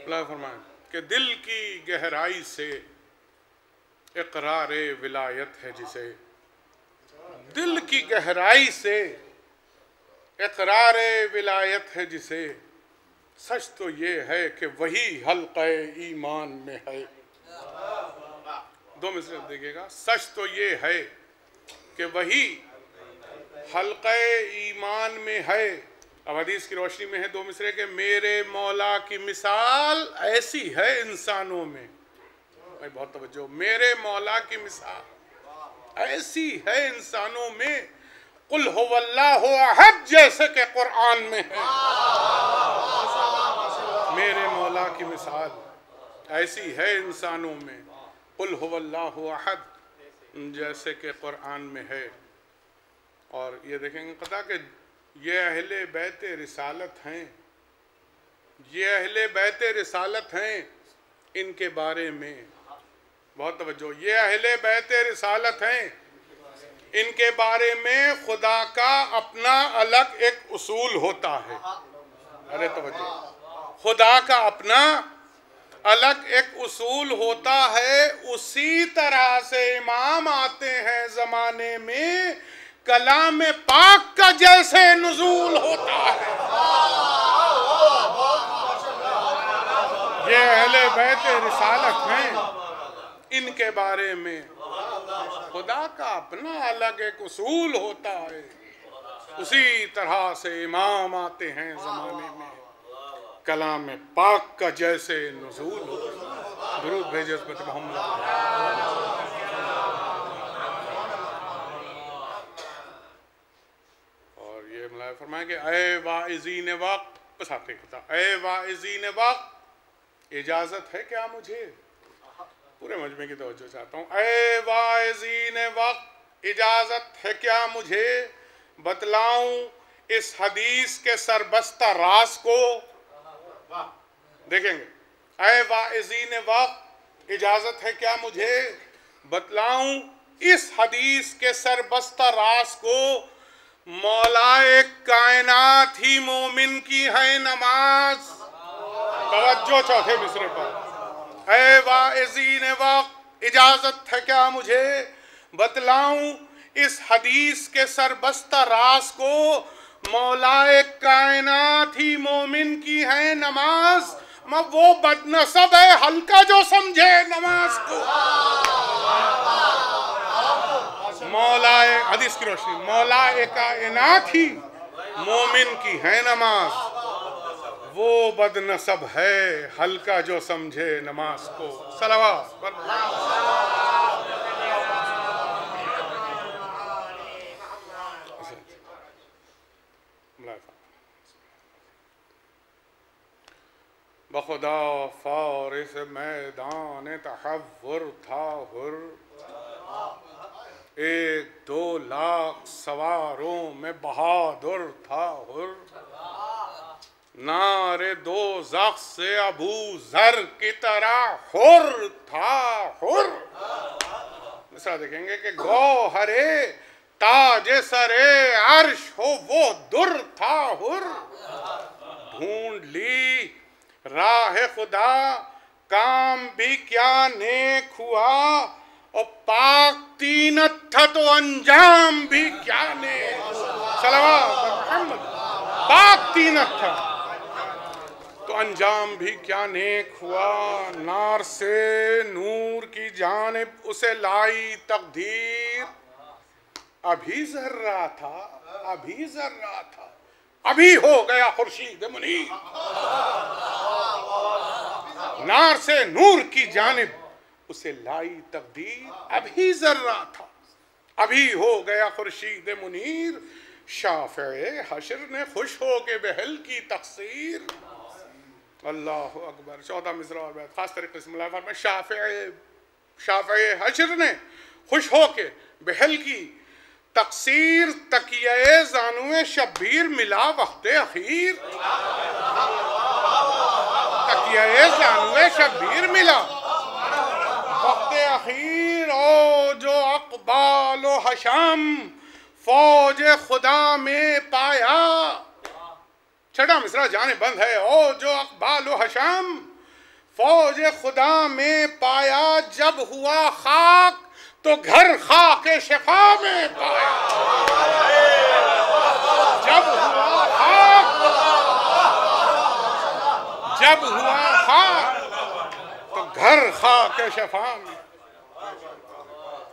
अल्लाह फरमाए कि दिल की गहराई से इकरार विलायत है जिसे, दिल की गहराई से इकरार विलायत है जिसे, सच तो ये है कि वही हल्क़े ईमान में है। दो मिसरे देखिएगा, सच तो ये है कि वही हल्क़े ईमान में है। अब हदीस की रोशनी में है दो मिसरे के, मेरे मौला की मिसाल ऐसी है इंसानों में, भाई बहुत तवज्जो, मेरे मौला की मिसाल ऐसी है इंसानों में, कुल हुवल्लाहु अहद जैसे के कुरान में है। मेरे मौला की मिसाल ऐसी है इंसानों में, कुल हुवल्लाहु अहद जैसे के कुरान में है। और ये देखेंगे कता कि ये अहले बैत रिसालत हैं, ये अहले बैत रिसालत हैं, इनके बारे में बहुत तवज्जो, ये अहले बैत रिसालत हैं, इनके बारे में खुदा का अपना अलग एक उसूल होता है। अरे तवज्जो, खुदा का अपना अलग एक उसूल होता है। उसी तरह से इमाम आते हैं ज़माने में, कलाम पाक का जैसे नुज़ूल होता है। ये अहले बैत रिसालत हैं, इनके बारे में खुदा का अपना अलग एक उसूल होता है। उसी तरह से इमाम आते हैं ज़माने में, कलाम पाक का जैसे नुज़ूल होता है। दुरूद भेजे उस मोहम्मद। फरमाएं कि ऐ वाइज़ीन वक्त, बस आखिरी होता, ऐ वाइज़ीन वक्त इजाज़त है क्या मुझे, पूरे मजमे की तवज्जो चाहता हूँ। ऐ वाइज़ीन वक्त इजाज़त है क्या मुझे, बतलाऊं इस हदीस के सरबस्ता राज को। देखेंगे, ऐ वाइज़ीन वक्त इजाज़त है क्या मुझे, बतलाऊं इस हदीस के सरबस्ता राज को, मौलाए कायनात ही मोमिन की है नमाज। तवज्जो चौथे मिसरे पर, ऐ वाइज़ीन वक्त इजाज़त है क्या मुझे, बतलाऊं इस हदीस के सरबस्ता राज को, मौलाए कायनात ही मोमिन की है नमाज। मगर वो बदनसब है हल्का जो समझे नमाज को। मौलाए, हदीस की रोशनी, मौलाए कायनात ही मोमिन की है नमाज, वो बदनसब है हल्का जो समझे नमाज को। सलावत। बखुदा फारिस मैदान तहव्वुर था हुर, 1-2 लाख सवारों में बहादुर था हुर, नारे दोज़ख से अबू ज़र की तरह हुर था हुर। दूसरा देखेंगे कि गौहरे ताज सरे अर्श हो वो दुर था हुर, ढूंढ ली राह खुदा काम भी क्या नेक हुआ, और पाक तीनत था तो अंजाम भी क्या नेक। सलावत मोहम्मद। पाक तीनत था तो अंजाम भी क्या नेक हुआ, नार से नूर की जानिब उसे लाई तकदीर, अभी ज़र्रा था, अभी ज़र्रा था, अभी हो गया खुर्शीद मुनीर। नार से नूर की जानिब उसे लाई तकदीर, अभी ज़र्रा था, अभी हो गया खुर्शीद मुनीर। शाफ़े हशर ने खुश हो के बहल की तक़सीर। अल्लाह अकबर। 14 मिसरा और बैत खास तरीके से शाफ़े हशर ने खुश हो के बहल की तक़सीर, तकिए ज़ानुए शब्बीर मिला वक्त अखीर, तकिए ज़ानुए शब्बीर मिला वक्त अखीर। ओ जो अक़बाल व हशम फौज खुदा में पाया, छठा मिसरा जाने बंद है। ओ जो अक़बाल व हशम फौज खुदा में पाया जब हुआ खाक, तो घर खाके शिफा में पाया। जब हुआ खाक, जब हुआ खाक, तो घर खाके शिफा में।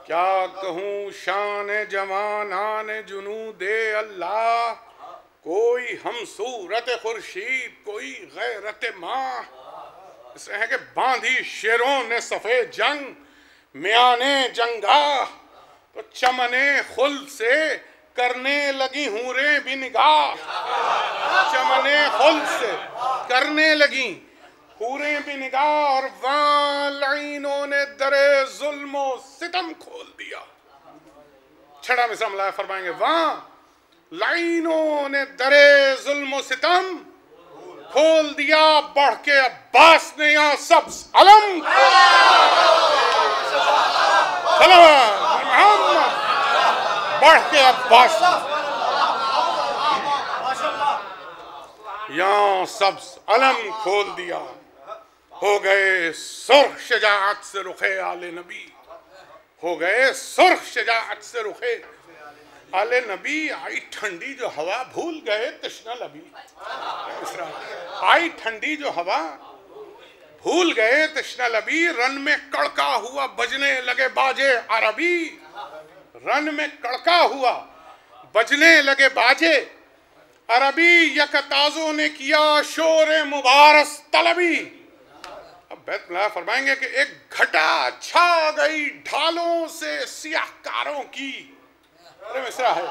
क्या कहूँ शान जवानान जुनू दे अल्लाह, कोई हम सूरत खुर्शीद कोई गैरत माँ। इसमें है कि बांधी शेरों ने सफेद जंग, म्याने जंगा, तो चमने खुल से करने लगी हूरे भी निगाह। चमने खुल से करने लगी हूरे भी निगाह, और वहाँ लाइनों ने दरे जुल्मो सितम खोल दिया। छड़ा में समला फरमाएंगे, वहाँ लाइनों ने दरे जुल्मो सितम खोल दिया, बढ़ के अब्बास ने यहाँ सब्ज अलम मोहम्मद, बढ़ के अब्बास यहाँ सब्ज अलम खोल दिया। हो गए सुर्ख शजाअत से रुखे आले नबी, हो गए सुर्ख शजाअत से रुखे आले नबी। आई ठंडी जो हवा भूल गए तश्ना लबी। आई ठंडी जो हवा भूल गए तश्ना लबी, रन में कड़का हुआ बजने लगे बाजे अरबी। रन में कड़का हुआ बजने लगे बाजे अरबी, यकताजों ने किया शोर मुबारस तलबी। अब बैतुल्लाह फरमाएंगे कि एक घटा छा गई ढालों से सियाहकारों की। मिसरा है,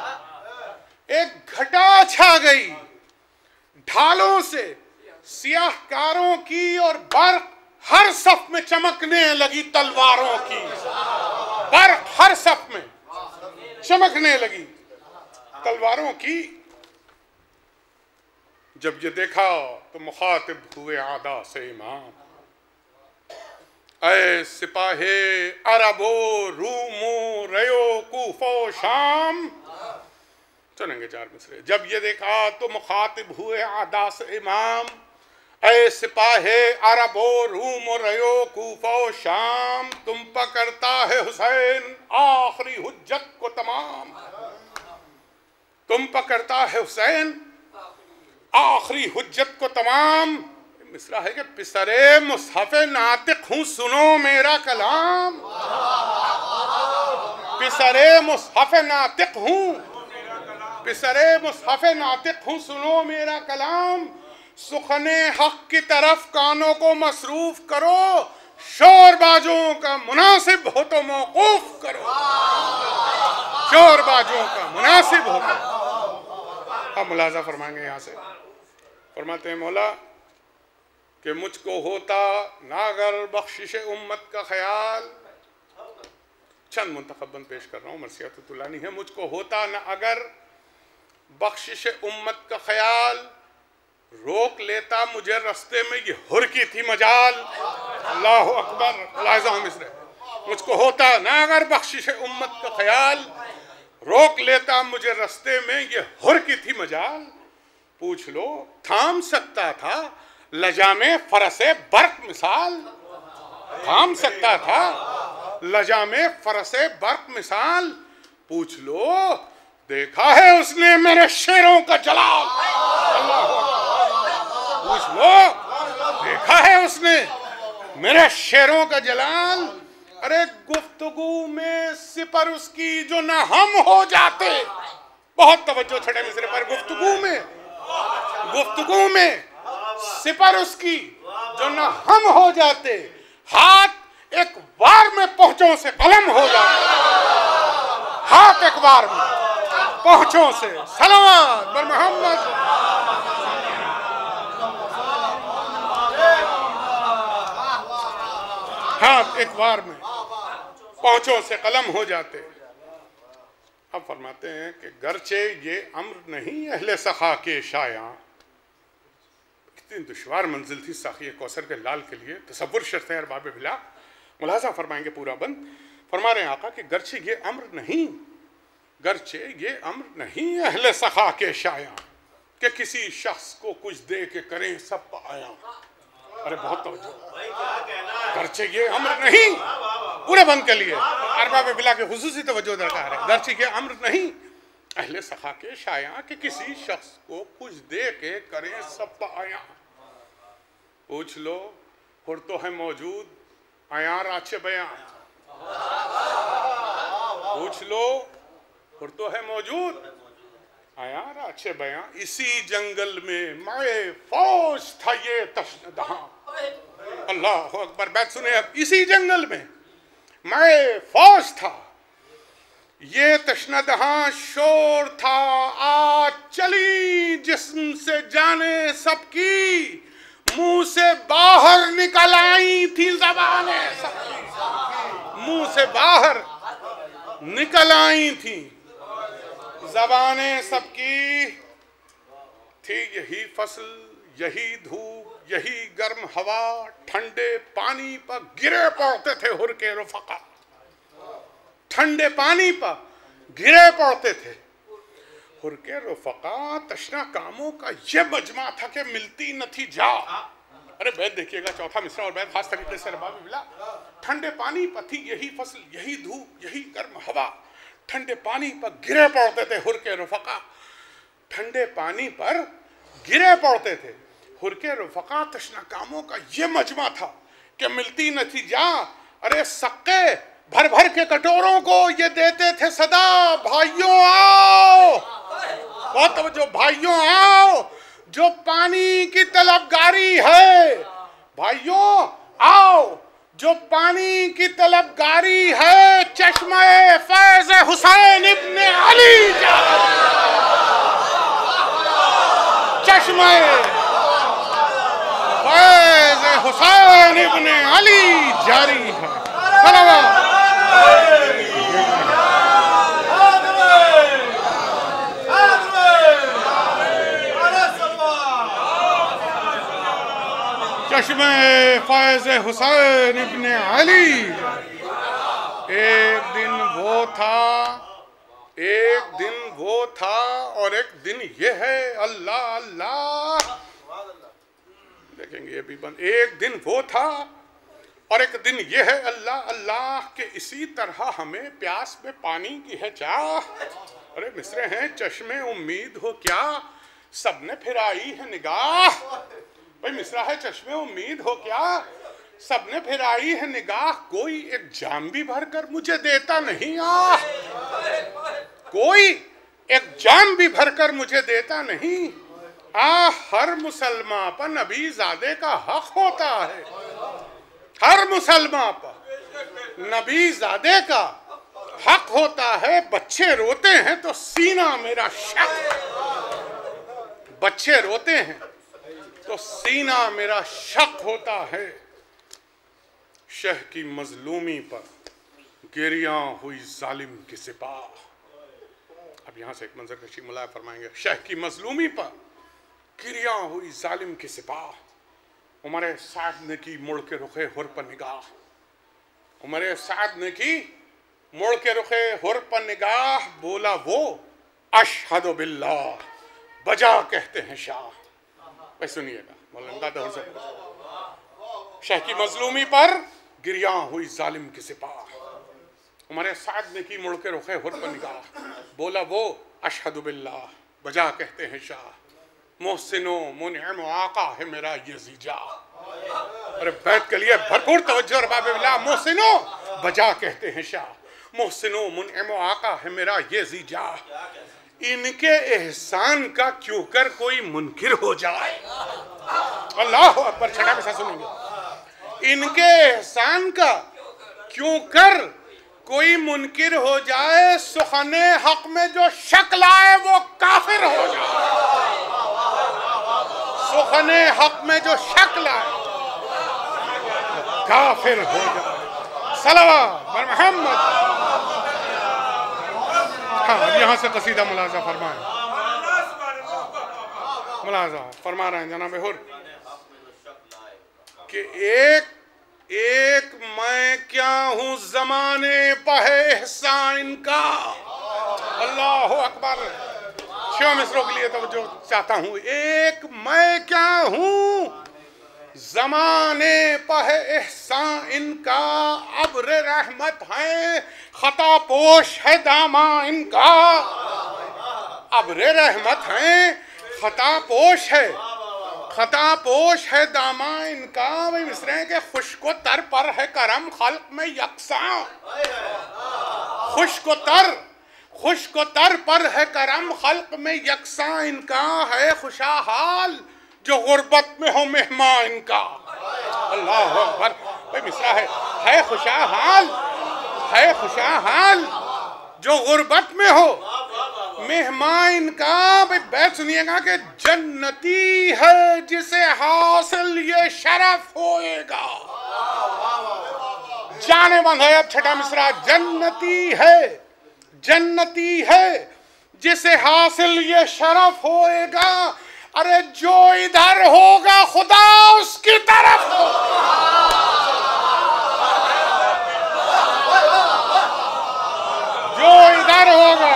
एक घटा छा गई ढालों से सियाहकारों की, और बर्फ हर सफ में चमकने लगी तलवारों की। बर्फ हर सफ में चमकने लगी तलवारों की। जब ये देखा तो मुखातिब हुए आदा से इमाम, ऐ सिपाहे अरबो रूमो रयो कूफो शाम। सुनेंगे चार मिसरे। जब ये देखा तो मुखातिब हुए आदा से इमाम, ऐ सिपाहे अरबो रूमो रयो कूफो शाम, तुम पर करता है हुसैन आखिरी हुज्जत को तमाम। तुम पर करता है हुसैन आखिरी हुज्जत को तमाम। मिसरा है कि पिसरे मुसहफ़े नातिक हूँ सुनो मेरा कलाम। पिसरे मुसहफ़े नातिक हूँ, पिसरे मुसहफ़े नातिक हूँ सुनो मेरा कलाम। सुखने हक की तरफ कानों को मसरूफ करो, शोरबाजों का मुनासिब हो तो मौकूफ करो। शोरबाजों का मुनासिब हो तो। अब मुलाजा फरमाएंगे यहाँ से। फरमाते हैं मौला कि मुझको होता नागर बख्शिश उम्मत का ख्याल। चंद मुंतखबन पेश कर रहा हूँ, मरसियात तुलानी है। मुझको होता न अगर बख्शिश उम्मत का ख्याल, रोक लेता मुझे रास्ते में ये हुर की थी मजाल। अल्लाह अकबर। मुझको होता न अगर बख्शिश उम्मत का ख्याल, रोक लेता मुझे रास्ते में ये हुर की थी मजाल। पूछ लो थाम सकता था लजा में फरसे बर्क मिसाल। थाम सकता था लजा में फरसे बर्क मिसाल। पूछ लो देखा है उसने मेरे शेरों का जलाल। पूछ लो देखा है उसने मेरे शेरों का जलाल। अरे गुफ्तगू में सिपर उसकी जो न हम हो जाते। बहुत तवज्जो छठे मिसरे पर। गुफ्तगू में सिपर उसकी जो न हम हो जाते, हाथ एक बार में पहुंचों से कलम हो जाते। हाथ एक बार में पहुंचों से सलावत बर मोहम्मद। हाथ एक बार में पहुंचों से कलम हो जाते। अब फरमाते हैं कि गरचे ये अम्र नहीं अहले सखा के शाया। कितनी दुश्वार मंजिल थी साखी कौसर के लाल के लिए। तसव्वुर शर्त है अरबाब बिला। मुलाजा फरमाएंगे पूरा बंद। फरमा रहे हैं आका कि गरचे ये अम्र नहीं, गरचे ये अम्र नहीं अहले सखा के शाया, कि किसी शख्स को कुछ दे के करें सब आया। अरे बहुत तवज्जो, गर्चे ये अम्र नहीं, पूरे बंद के लिए अरबाब बिला के खुसूसी तवज्जो दरकार है। गर्चे ये अम्र नहीं अहले सखा के शाया कि किसी शख्स को कुछ दे के करें सब आया। पूछ लो हुर तो है मौजूद आया राचे बयां, पूछ लो हुर तो है मौजूद आया राचे बयां। इसी जंगल में माए फौज था ये तशनदहां, अल्लाह अकबर, बैत सुने अब। इसी जंगल में माए फौज था ये तशनदहां, शोर था आज चली जिस्म से जाने सबकी, मुंह से बाहर निकल आई थी ज़बानें सबकी, मुंह से बाहर निकल आई थी ज़बानें सबकी। थी यही फसल, यही धूप, यही गर्म हवा, ठंडे पानी पर गिरे पड़ते थे हुर के रुफ़क़ा, ठंडे पानी पर गिरे पड़ते थे हुर के रुफ़क़ा। तशना कामों का ये मजमा था कि मिलती न थी जा। अरे बैत देखिएगा, चौथा मिसरा और बैत खास तरीके से रबाब मिला। ठंडे पानी पर थी यही फसल, यही धूप, यही गर्म हवा, ठंडे पानी पर गिरे पड़ते थे हुर के रुफ़क़ा, ठंडे पानी पर गिरे पड़ते थे हुर के रुफ़क़ा। तशना कामों का ये मजमा था कि मिलती न थी जा। अरे सक्के भर भर के कटोरों को ये देते थे सदा, भाइयों आओ, बहुत तवज्जो, भाइयों आओ जो पानी की तलबगारी है, भाइयों आओ जो पानी की तलबगारी है, चश्मे फैज़ हुसैन इब्ने अली जारी, चश्मे फैज़ हुसैन इब्ने अली जारी है। सलावत चश्मे फैज़ हुसैन इब्ने अली। एक दिन वो था, एक दिन वो था और एक दिन ये है, अल्लाह अल्लाह। देखेंगे ये भी बंद। एक दिन वो था और एक दिन ये है, अल्लाह अल्लाह, के इसी तरह हमें प्यास में पानी की है चाह। अरे मिसरे हैं, चश्मे उम्मीद हो क्या सबने फिराई है निगाह। भाई मिसरा है, चश्मे उम्मीद हो क्या सबने फिराई है निगाह, कोई एक जाम भी भरकर मुझे देता नहीं आ, कोई एक जाम भी भरकर मुझे देता नहीं आ। हर मुसलमान पर नबी ज़ादे का हक होता है, हर मुसलमान पर नबी ज़ादे का हक होता है। बच्चे रोते हैं तो सीना मेरा शक, बच्चे रोते हैं तो सीना मेरा शक होता है। शह की मजलूमी पर गिरियां हुई जालिम की सिपाह। अब यहाँ से एक मंजर कशी मुलाय फरमाएंगे। शह की मजलूमी पर गिरियां हुई जालिम की सिपाह, उमर साद ने की मुड़ के रुखे हुर पर निगाह, उमर साद ने की मुड़ के रुखे हुर पर निगाह। बोला वो अशहदु बिल्लाह, बजा कहते हैं शाह। भाई सुनिएगा मौलाना से, शह की मजलूमी पर गिरियां हुई जालिम की सिपाह, उमर साद ने की मुड़ के रुखे हुर पर निगाह। बोला वो अशहदु बिल्लाह, बजा कहते हैं शाह। मोहसिनो मुनइम आका है मेरा ये जीजा। अरे बैत के लिए भरपूर तवज्जो रबाब बिल्लाह। मोहसिनो बजा कहते हैं शाह, मोहसिनो मुनइम आका है मेरा ये जीजा। इनके एहसान का क्यों कर कोई मुनकिर हो जाए। अल्लाह अकबर, छठा में सुनेंगे। इनके एहसान का क्यों कर कोई मुनकिर हो जाए, सुखने हक में जो शक लाए वो काफिर हो जाए, सुखने हक में जो शक लाए काफिर हो जाए। सलवात बर मोहम्मद। हाँ, अब यहाँ से कसीदा मुलाजा फरमाए, मुलाजा फरमा रहे हैं जनाब हुर कि एक मैं क्या हूँ ज़माने पर है एहसान इनका। अल्लाह अकबर। शिव मिसरों के लिए तो जो चाहता हूँ, एक मैं क्या हूँ जमाने पर एहसान इनका, अब्र रहमत है, खता पोश है दामा इनका। अब्र रहमत है, खता पोश है, खता पोश है दामा इनका। भाई मिसरे के खुशको तर पर है करम खल्क में यकसा। खुशको तर पर है करम खल्क में यकसा इनका। है खुशाहाल जो गुर्बत में हो मेहमान इनका। अल्लाह अकबर। भाई मिसरा है खुशाहाल, है खुशाहाल जो गुर्बत में हो मेहमान इनका। भाई बैठ सुनिएगा कि जन्नती है जिसे हासिल ये शरफ होएगा। जाने बंद है अब छठा मिसरा। जन्नती है जिसे हासिल ये शरफ होएगा। अरे जो इधर होगा खुदा उसकी तरफ हो। जो इधर होगा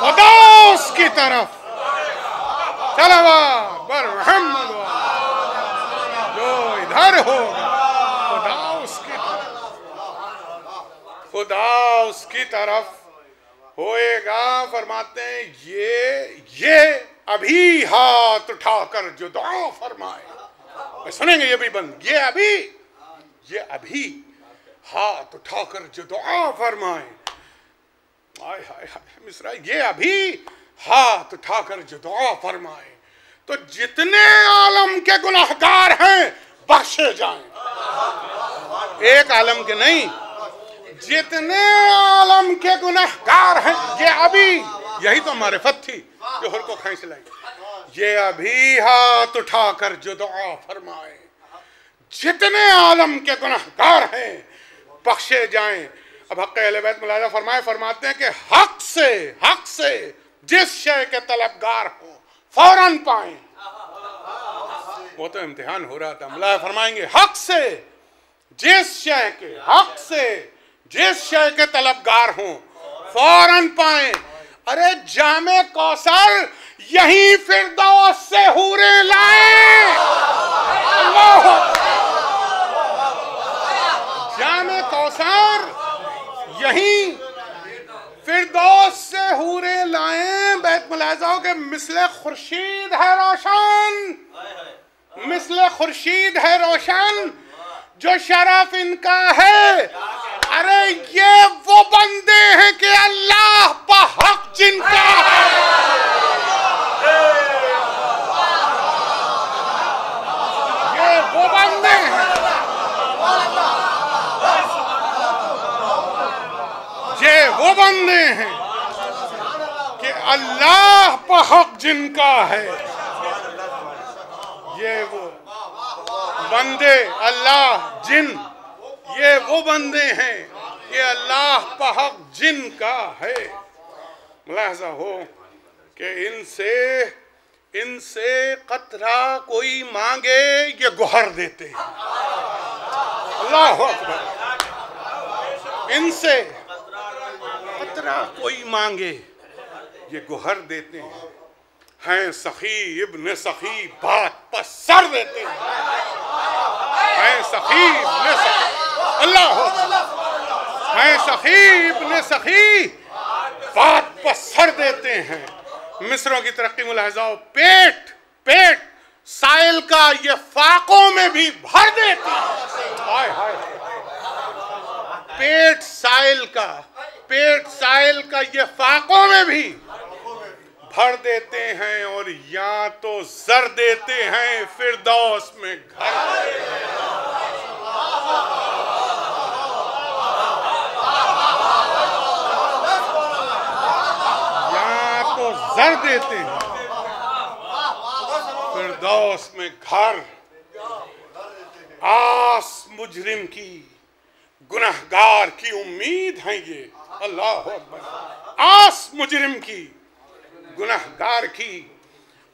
खुदा उसकी तरफ। सल्लल्लाहु मोहम्मद। जो इधर होगा खुदा उसकी तरफ, खुदा उसकी तरफ होएगा। फरमाते हैं ये अभी हाथ उठाकर जो दुआ फरमाए। सुनेंगे ये भी बंद। ये अभी हाथ उठाकर जो दुआ फरमाए। हाय हाय हाय मिसरा। ये अभी हाथ उठाकर जो दुआ फरमाए तो जितने आलम के गुनाहगार हैं बख्शे जाएं। एक आलम के नहीं, जितने आलम के गुनाहगार हैं। ये अभी, यही तो मारिफत थी जो हर को खींच लाई। ये अभी हाथ उठाकर जो दुआ फरमाए, जितने आलम के गुनाहगार हैं बख्शे जाएं। अब हक़ अहले बैत मुलाज़ा फरमाते हैं कि हक से जिस शय के तलबगार हो फौरन पाएं। वो तो इम्तिहान हो रहा था। मुलाज़ा फरमाएंगे हक से जिस शय के तलबगार हो फौरन पाएं। अरे जामे कौसर यही फिरदौस से हूरे लाए। जामे कौसर यही फिरदौस से हूरे लाए। बैत मुलाज़ा के मिसले खुर्शीद है रोशन, मिसले खुर्शीद है रोशन जो शरफ इनका है। अरे ये वो बंदे हैं कि अल्लाह बहक जिनका है। ये वो बंदे हैं, ये वो बंदे हैं कि अल्लाह बहक जिनका है। ये वो बंदे अल्लाह जिन, ये वो बंदे हैं कि अल्लाह बहक जिनका है। मुलाहज़ा हो कि इनसे कतरा कोई मांगे ये गुहर देते हैं। अल्लाह अकबर। इनसे कतरा कोई मांगे ये गुहर देते हैं सखी इब्न सखी बात पर सर देते हैं सखी इब्न सखी। अल्लाह है सखी इब्न सखी बात पर सर देते हैं। मिस्रों की तरक्की मुलाहज़ा। पेट साइल का ये फाकों में भी भर देते हैं। हाय हाय। पेट साइल का ये फाकों में भी भर देते हैं और या तो जर देते हैं फिरदौस में घर। या तो जर देते हैं फिरदौस में घर। आस मुजरिम की गुनहगार की उम्मीद है ये। अल्लाह अकबर। आस मुजरिम की गुनहगार की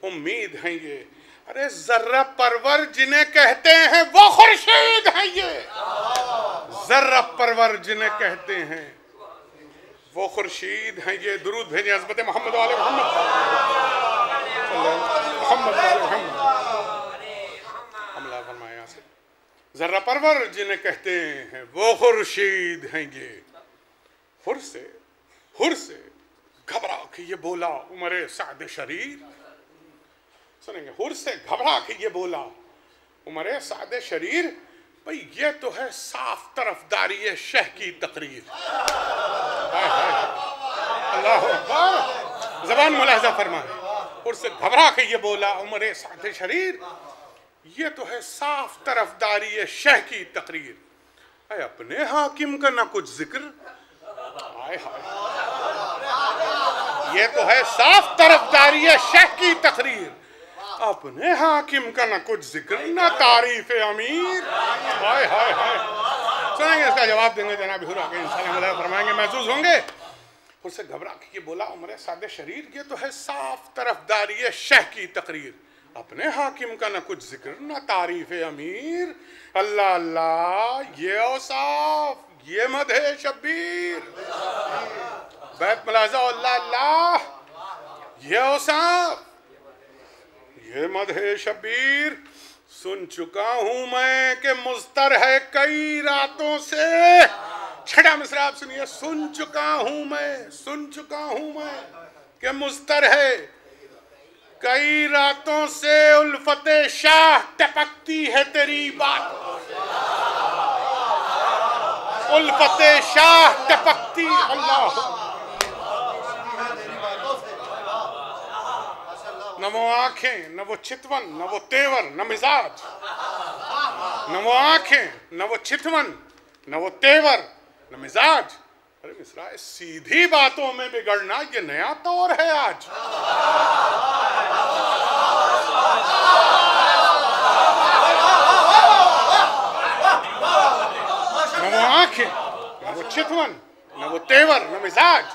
उम्मीद है ये। अरे जर्रा परवर जिन्हें कहते हैं वो खुर्शीद है ये। जर्रा परवर जिन्हें कहते हैं वो खुर्शीद है ये। दुरूद भेजे हज़रत मोहम्मद वाले मोहम्मद। हमला फरमाए। जर्रा परवर जिन्हें कहते हैं वो खुर्शीद हैं ये। हुर से घबरा के ये बोला उमरे साद शरीर। सुनेंगे, हुर से घबरा के ये बोला उमरे साद शरीर, भाई ये तो है साफ तरफदारी शह की तकरीर। अल्लाह अकबर, ज़बान मुलाहिज़ा फरमाए। हुर से घबरा के ये बोला उमरे साद शरीर, ये तो है साफ तरफदारी शह की तकरीर। अरे अपने हाकिम का ना कुछ जिक्र, हाय हाय, ये तो है साफ तरफदारी शह की तकरीर। अपने हाकिम का ना कुछ जिक्र ना तारीफ अमीर, हाय हाय हाय। सुनेंगे, इसका जवाब देंगे जनाब हुर आगे इंशाअल्लाह फरमाएंगे, महसूस होंगे। उससे घबरा के ये बोला उमरे सादे शरीर, ये तो है साफ तरफदारी शह की तकरीर। अपने हाकिम का ना कुछ जिक्र ना तारीफ अमीर। अल्लाह अल्लाह ये औसाफ ये मदहे शब्बीर। बैत मुलाजा अल्लाह अल्लाह ये औसाफ ये मदहे शब्बीर। सुन चुका हूं मैं कि मुस्तर है कई रातों से। छठा मिसरा आप सुनिए, सुन चुका हूं मैं कि मुस्तर है कई रातों से उल्फते शाह टपकती है तेरी बात। उल्फते शाह टपकती, अल्लाह। न वो आंखें न वो चितवन न वो तेवर न मिजाज। न वो आंखें न वो चितवन न वो तेवर न मिजाज। अरे मिसरा, सीधी बातों में बिगड़ना ये नया तौर है आज। न वो आंखें न वो चितवन न वो तेवर न मिजाज,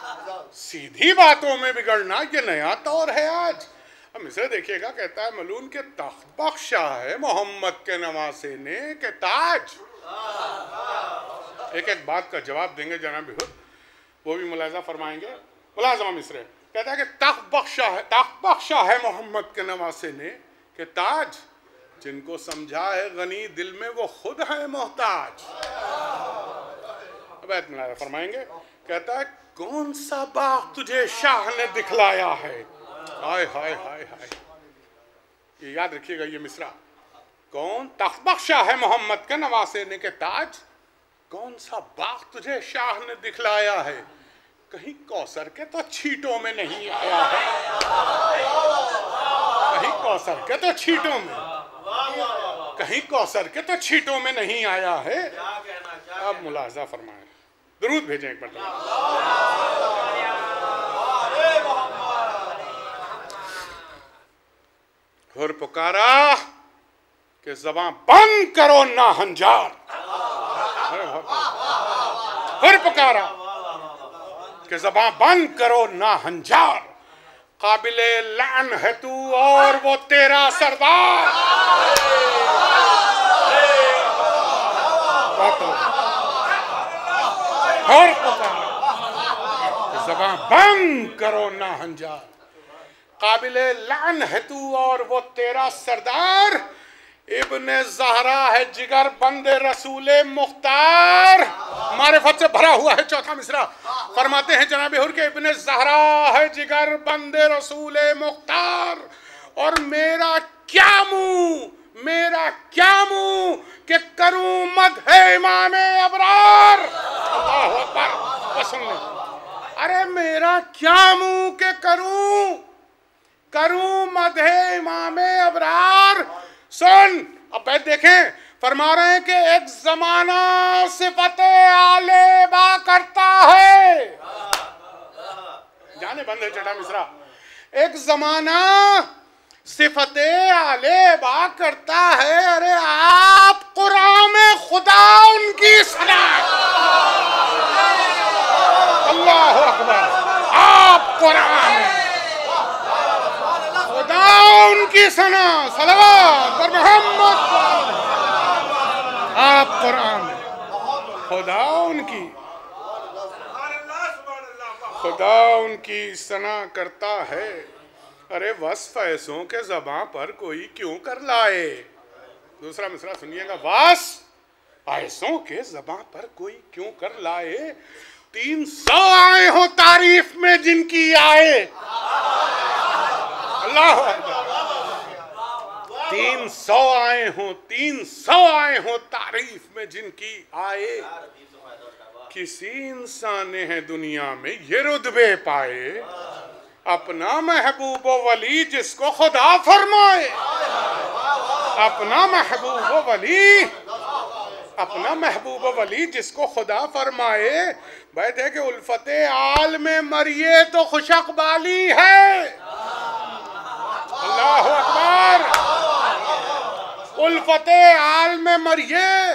सीधी बातों में बिगड़ना ये नया तौर है आज। अब मिसरा देखिएगा, कहता है मलून के तख्त बख्शा है मोहम्मद के नवासे ने के ताज। एक एक बात का जवाब देंगे जनाब हुर, वो भी मुलाजा फरमाएंगे। मुलाजमा मिसरे कहता है कि तख्त बख्शा है मोहम्मद के नवासे ने के ताज। जिनको समझा है गनी दिल में वो खुद है मोहताज। अब मुलाजा फरमाएंगे, कहता है कौन सा बाग तुझे शाह ने दिखलाया है। हाय हाय हाय हाय, ये याद रखिएगा ये मिसरा। कौन तख्त बख्शा है मोहम्मद के नवासे ने के ताज। कौन सा बाग तुझे शाह ने दिखलाया है। कहीं कौसर के तो छींटों में नहीं आया है। कहीं कौसर के तो छींटों में, कहीं कौसर के तो छींटों में नहीं आया है। अब मुलाजा फरमाए, दुरूद भेजें एक बार। हुर पुकारा कि ज़बां बंद करो ना हंजार। हुर पुकारा कि ज़बां बंद करो ना हंजार। काबिले लान है तू और वो तेरा सरदार। हुर पुकारा कि ज़बां बंद करो ना हंजार। काबिले लान है तू और वो तेरा सरदार। इब्ने ज़हरा है जिगर बंदे रसूले मुख्तार। मारिफत से भरा हुआ है चौथा मिसरा। फरमाते हैं जनाब हुर के इब्ने ज़हरा है जिगर बंदे रसूले मुख्तार। और मेरा क्या मुंह कि करूं मद है इमामे अबरार। अल्लाहु अकबर, सुन ले। अरे मेरा क्या मुंह के करूं मदहे इमामे अबरार। सुन, अब बैठ देखें, फरमा रहे हैं कि एक जमाना सिफते आले बा करता है। जाने बंद है चटा मिसरा। एक जमाना सिफते आले बा करता है। अरे आप कुरान में खुदा उनकी सना। अल्लाह अकबर, आप कुरान में खुदा उनकी सना। सलवात पर मोहम्मद। आप कुरान खुदा उनकी सना करता है। अरे वस्फ ऐसों के ज़बां पर कोई क्यों कर लाए। दूसरा मिसरा सुनिएगा। वस्फ आयसों के ज़बां पर कोई क्यों कर लाए, 300 आए हो तारीफ में जिनकी आए। अल्लाह अकबर। 300 आए हो, 300 आए हो तारीफ में जिनकी आए। किसी इंसान ने है दुनिया में ये रुतबे पाए, अपना महबूब वली जिसको खुदा फरमाए। अपना महबूब वली, अपना महबूब वली जिसको खुदा फरमाए। बात है कि उल्फते आल में मरिए तो खुशकबाली है। अल्लाह अकबर। उल्फते आल में मरिए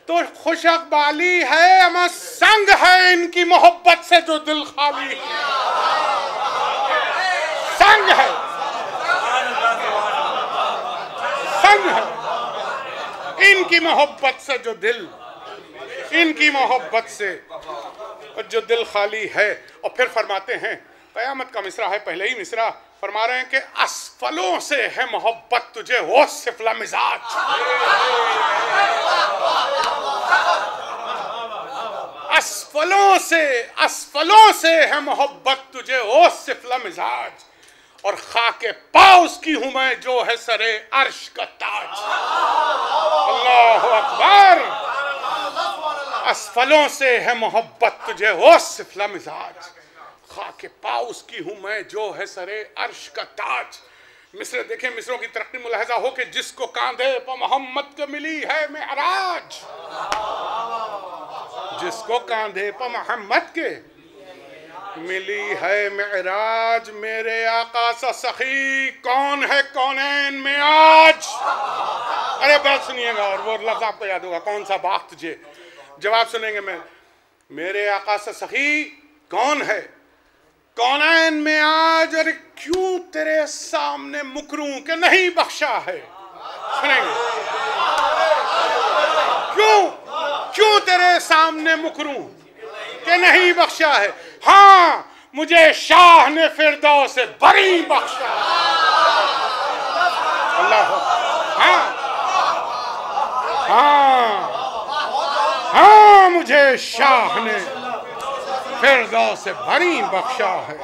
तो खुशकबाली है, अमा संग है इनकी मोहब्बत से जो दिल खाली है। संग है, संग है इनकी मोहब्बत से जो दिल, इनकी मोहब्बत से जो दिल खाली है। और फिर फरमाते हैं, क़यामत का मिसरा है, पहले ही मिसरा फरमा रहे हैं कि असफलों से है मोहब्बत तुझे वो सिफला मिजाज। असफलों से है मोहब्बत तुझे वो सिफला मिजाज, और खाके पाँव उसकी हूं मैं जो है सरे अर्श का ताज। अल्लाह अकबर। असफलों से है मोहब्बत तुझे वो सिफला मिजाज, खाके पाँव उसकी हूं मैं जो है सरे अर्श का ताज। मिस्र देखें, मिस्रों की तरक्की मुलाहजा हो कि जिसको कांधे पर मोहम्मद को मिली है मेराज, जिसको कांधे पर मोहम्मद के मिली है मेराज। मेरे आका सा सखी कौन है कौनैन में आज। अरे बात सुनिएगा और वो लफ्ज़ आपको याद होगा, कौन सा बाग तुझे। जवाब सुनेंगे मैं, मेरे आका सा सखी कौन है कौनैन में आज, और क्यों तेरे सामने मुकरूं के नहीं बख्शा है। सुनेंगे, क्यों तेरे सामने मुकरूं के नहीं बख्शा है। हाँ, मुझे शाह ने फिरदौस से बरी बख्शा। अल्लाह। हाँ, मुझे शाह ने फिरदौस से बरी बख्शा है।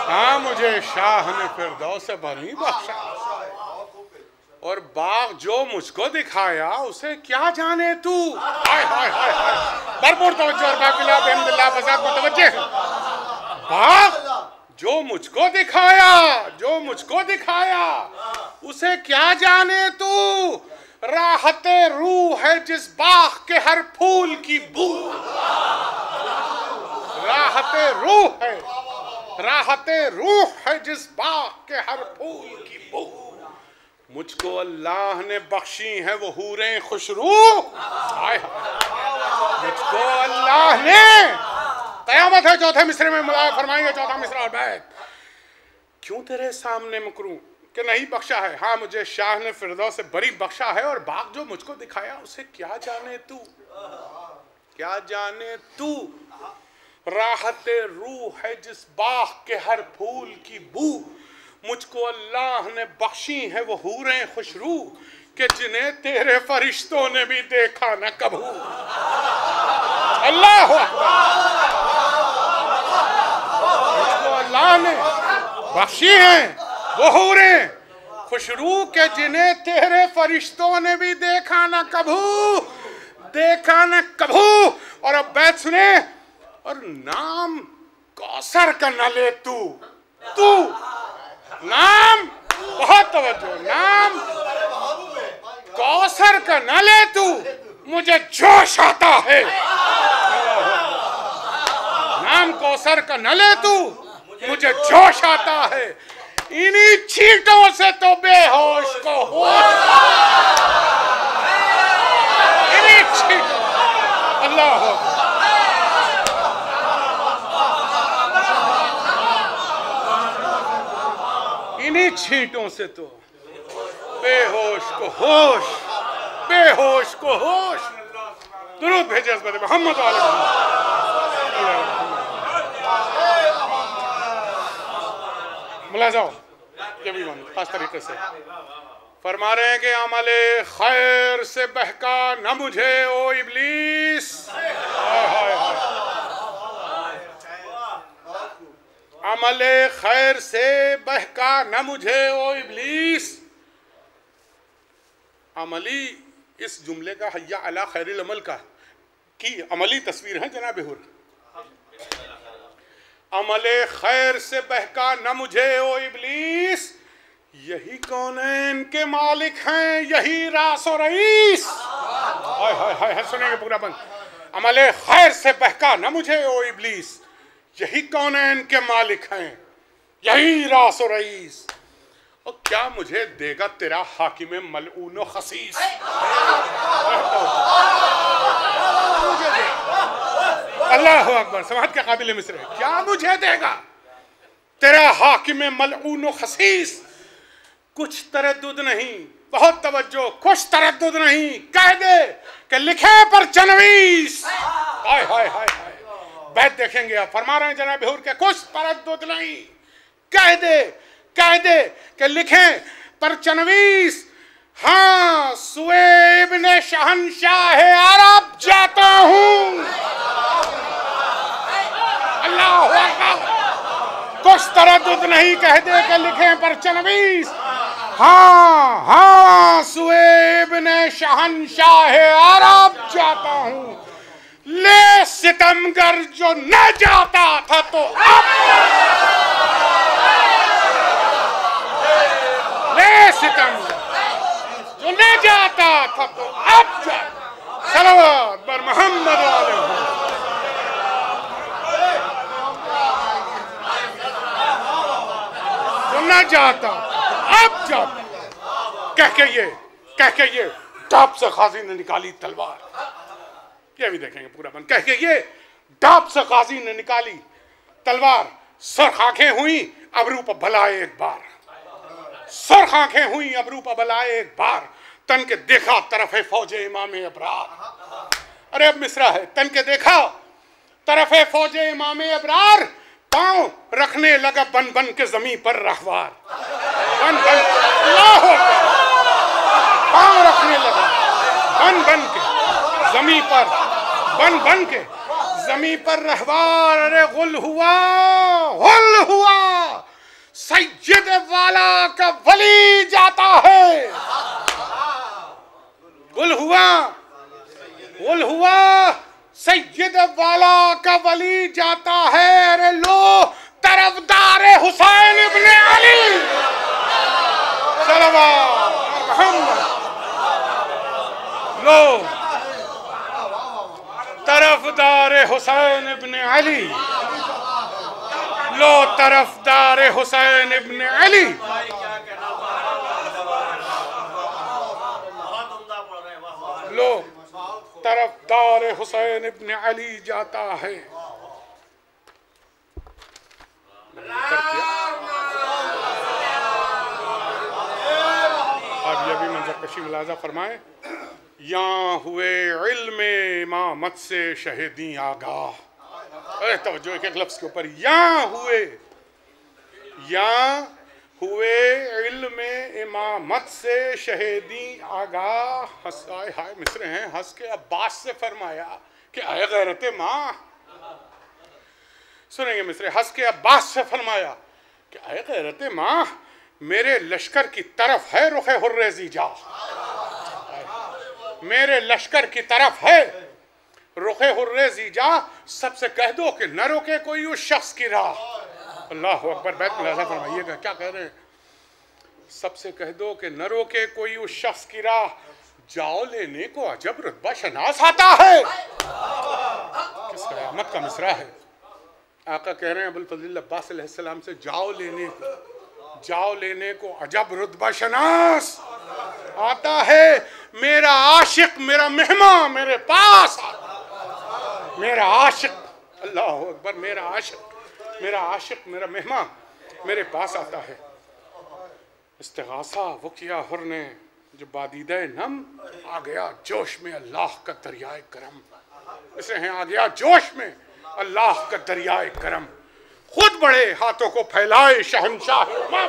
हाँ, मुझे शाह ने फिरदौस से बरी बख्शा, और बाग जो मुझको दिखाया उसे क्या जाने तू। हाय हाय हाय हाय, भरपूर तवज्जो और बाकिला बिहम्दिल्लाह बज़ात मुतवज्जे। बाग जो मुझको दिखाया, जो मुझको दिखाया उसे क्या जाने तू। राहते रूह है जिस बाग के हर फूल की बू। राहते रूह है, राहते रूह है जिस बाग के हर फूल की बू। मुझको अल्लाह ने बख्शी है वो हूरें खुशरू। मुझको अल्लाह ने, क़यामत है चौथे मिसरे में मुलाया फरमाएंगे, चौथा मिसरा और बैत। क्यों तेरे सामने मुकरूं कि नहीं बख्शा है। हाँ, मुझे शाह ने फिरदौस से बरी बख्शा है, और बाग जो मुझको दिखाया उसे क्या जाने तू, क्या जाने तू। राहते रूह है जिस बाग के हर फूल की बू। मुझको अल्लाह ने बख्शी है वो हूरें खुशरू कि जिन्हें तेरे फरिश्तों ने भी देखा न कभू। अल्लाह अकबर। मुझको अल्लाह ने बख्शी है वो हूरें खुशरू के जिन्हें तेरे फरिश्तों ने भी देखा न कभू, देखा न कभू। और अब बैत सुने, और नाम कौसर का न ले तू, तू नाम, बहुत तवज्जो, नाम कौसर का न ले तू, मुझे जोश आता है। नाम कौसर का न ले तू, मुझे जोश आता है। इन्हीं छींटों से तो बेहोश को होश, इन्हीं छींटों। अल्लाह, छींटों से तो बेहोश को होश, बेहोश को होश। दुरूद भेजे हज़रत मोहम्मद वाले मुलाज़ाओ। ये भी मान खास तरीके से फरमा रहे हैं कि अमले खैर से बहका न मुझे ओ इब्लीस। अमले खैर से बहका न मुझे ओ इब्लीस। अमली इस जुमले का हय्या अला खैरिल अमल का की अमली तस्वीर है जनाब हुर। अमले खैर से बहका न मुझे ओ इब्लीस, यही कौनैन के मालिक हैं, यही रास और रईस। हाय हाय हाय, सुनेंगे पूरा बंद। अमले खैर से बहका न मुझे ओ इब्लीस, यही कौनैन के मालिक हैं, यही रास और रईस। और क्या मुझे देगा तेरा हाकिम मलऊन व खसीस। अल्लाह अकबर, समात के काबिल मिसरे। क्या मुझे देगा तेरा हाकिम मलऊन व खसीस। कुछ तरद्दुद नहीं, बहुत तवज्जो, कुछ तरद्दुद नहीं, कह दे कि लिखे पर चनवीस। हाय हाय हाय हाय, बैत देखेंगे आप। फरमा रहे हैं जनाब हुर के कुछ तरद्दुद नहीं, कह दे कि लिखे पर चनवीस। हाँ, सुएब ने शहनशाह अरब जाता हूँ। अल्लाह अकबर, कुछ तरद्दुद नहीं, कह दे कि लिखे पर चनवीस। हाँ हाँ, सुएब ने शहनशाह अरब जाता हूँ। ले सितमगर जो न जाता था तो अब, ले सितमगर जो न जाता था तो अब जाता। सलावत बर मोहम्मद वाले जो न जाता अब जाता। कह के ये डाब से काजी ने निकाली तलवार। ये भी देखेंगे पूरा बन। कह के ये डाब से काजी ने निकाली तलवार। सुर्ख आंखें हुई अबरू पर भलाए एक बार, सुर्ख आंखें हुई अबरू पर भलाए एक बार। तन के देखा तरफे फौजे इमाम अबरार। अरे अब मिसरा है। तन के देखा तरफे फौजे इमाम अबरार, पांव रखने लगा बन बन के जमीन पर रहवार। बन बन पांव रखने लगा बन बन के जमीन पर, बन बन के जमीन पर रहवार। अरे गुल हुआ सैयद वाला का वली जाता है। गुल हुआ सैयद वाला का वली जाता है। अरे लो तरफदार हुसैन इब्ने अली। सलवात मोहम्मद। लो तरफदार हुसैन इब्ने अली, लो तरफदार हुसैन इब्ने अली। लो तरफदार हुसैन इब्ने अली जाता है। अब यह भी मंजर कशी मुलाजा फरमाए। यहाँ हुए इल्मे इमामत से शहीदी आगाह। अरे तवज्जो एक एक लफ्ज के ऊपर। यहाँ हुए इल्मे इमामत से शहीदी आगाह। हंसाए हाय मिसरे हैं। हंस के अब्बास से फरमाया कि आए गैरत माँ। सुनेंगे मिसरे। हंस के अब्बास से फरमाया कि आए गैरत माँ, मेरे लश्कर की तरफ है रुखे हुर्रे जीजा। मेरे लश्कर की तरफ है रुखे हुर्रे जीजा। सबसे कह दो कि न रोके कोई उस शख्स की राह। अल्लाह अकबर। बैत मुलाजा फरमाइएगा क्या कह रहे हैं। सबसे कह दो कि न रोके कोई उस शख्स की राह, जाओ लेने को अजब रुतबा शनास आता है। किस क़यामत का मिसरा है। आका कह रहे हैं अबुल फज़ल अब्बास अलैहिस्सलाम से, जाओ लेने को अजब रुतबा शनास आता है। मेरा आशिक मेरा मेहमान मेरे पास आता। मेरा आशिक, अल्लाह अकबर, मेरा आशिक मेरा मेहमान मेरे पास आता है। इस्तिगासा वो किया हुर ने जो बादीदे नम, आ गया जोश में अल्लाह का दरियाए करम। इसे हैं आ गया जोश में अल्लाह का दरियाए करम। खुद बड़े हाथों को फैलाए शहंशाह उमम,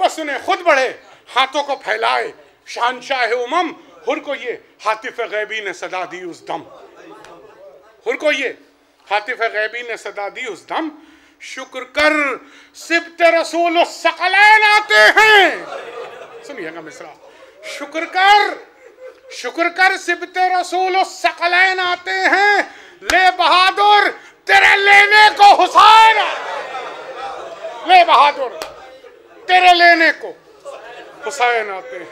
बस उन्हें खुद बड़े हाथों को फैलाए शहंशाह उमम। हुर को ये हातिफ गैबी ने सदा दी उस दम, हुर को ये हातिफ गैबी ने सदा दी उस दम। शुक्र कर सिब्त रसूल सकलैन आते हैं। सुनिएगा मिसरा, शुक्र कर सिब्त रसूल सकलैन आते हैं। ले बहादुर तेरे लेने को हुसैन, ले बहादुर तेरे लेने को हुसैन आते हैं।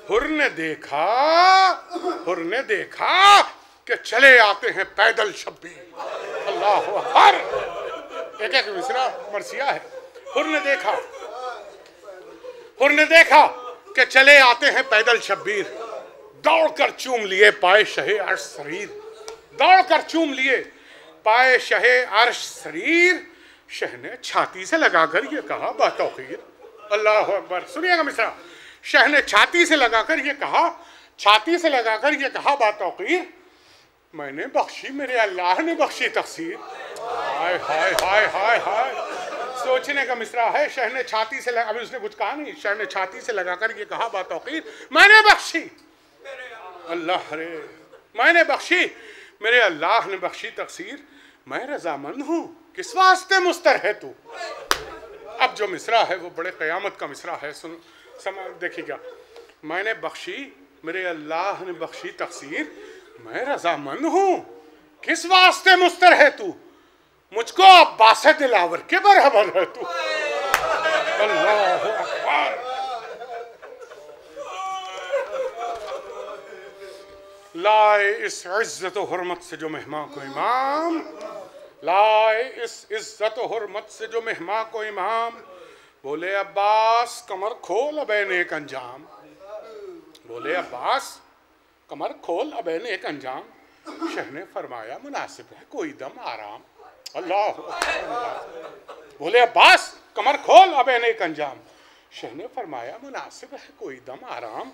हुर ने देखा कि चले आते हैं पैदल शब्बीर। अल्लाह अकबर, एक एक मिसरा मरसिया है। हुर ने देखा कि चले आते हैं पैदल शब्बीर। दौड़कर चूम लिए पाए शहे अर्श शरीर, दौड़कर चूम लिए पाए शहे अर्श शरीर। शह ने छाती से लगाकर ये कहा बातौकीर। अल्लाह अकबर, सुनिएगा मिसरा। शह ने छाती से लगाकर ये कहा बातौकीर, मैंने बख्शी मेरे अल्लाह ने बख्शी तकसीर। हाय हाय हाय हाय हाय, सोचने का मिसरा है। शह ने छाती से अभी उसने कुछ कहा नहीं, शह ने छाती से लगाकर ये कहा बातौकीर, मैंने बख्शी अल्लाह रे, मैंने बख्शी मेरे अल्लाह ने बख्शी तकसीर। मैं रजामंद हूँ किस वास्ते मुस्तर है तू। अब जो मिसरा है वो बड़े क़यामत का मिसरा है। सुन देखिएगा, मैंने बख्शी मेरे अल्लाह ने बख्शी तकसीर। मैं रजामंद हूँ किस वास्ते मुस्तर है तू, मुझको अब्बास दिलावर के बराबर है तू। अल्लाह अकबर, लाए इस इज्जत और हुर्मत से जो मेहमान को इमाम, लाए इस इज्जत और हुर्मत से जो मेहमान को इमाम। बोले अब्बास कमर खोल अब नेक अंजाम, बोले अब्बास कमर खोल अब नेक अंजाम। शह ने फरमाया मुनासिब है कोई दम आराम। अल्लाह, बोले अब्बास कमर खोल अब नेक अंजाम। शह ने फरमाया मुनासिब है कोई दम आराम।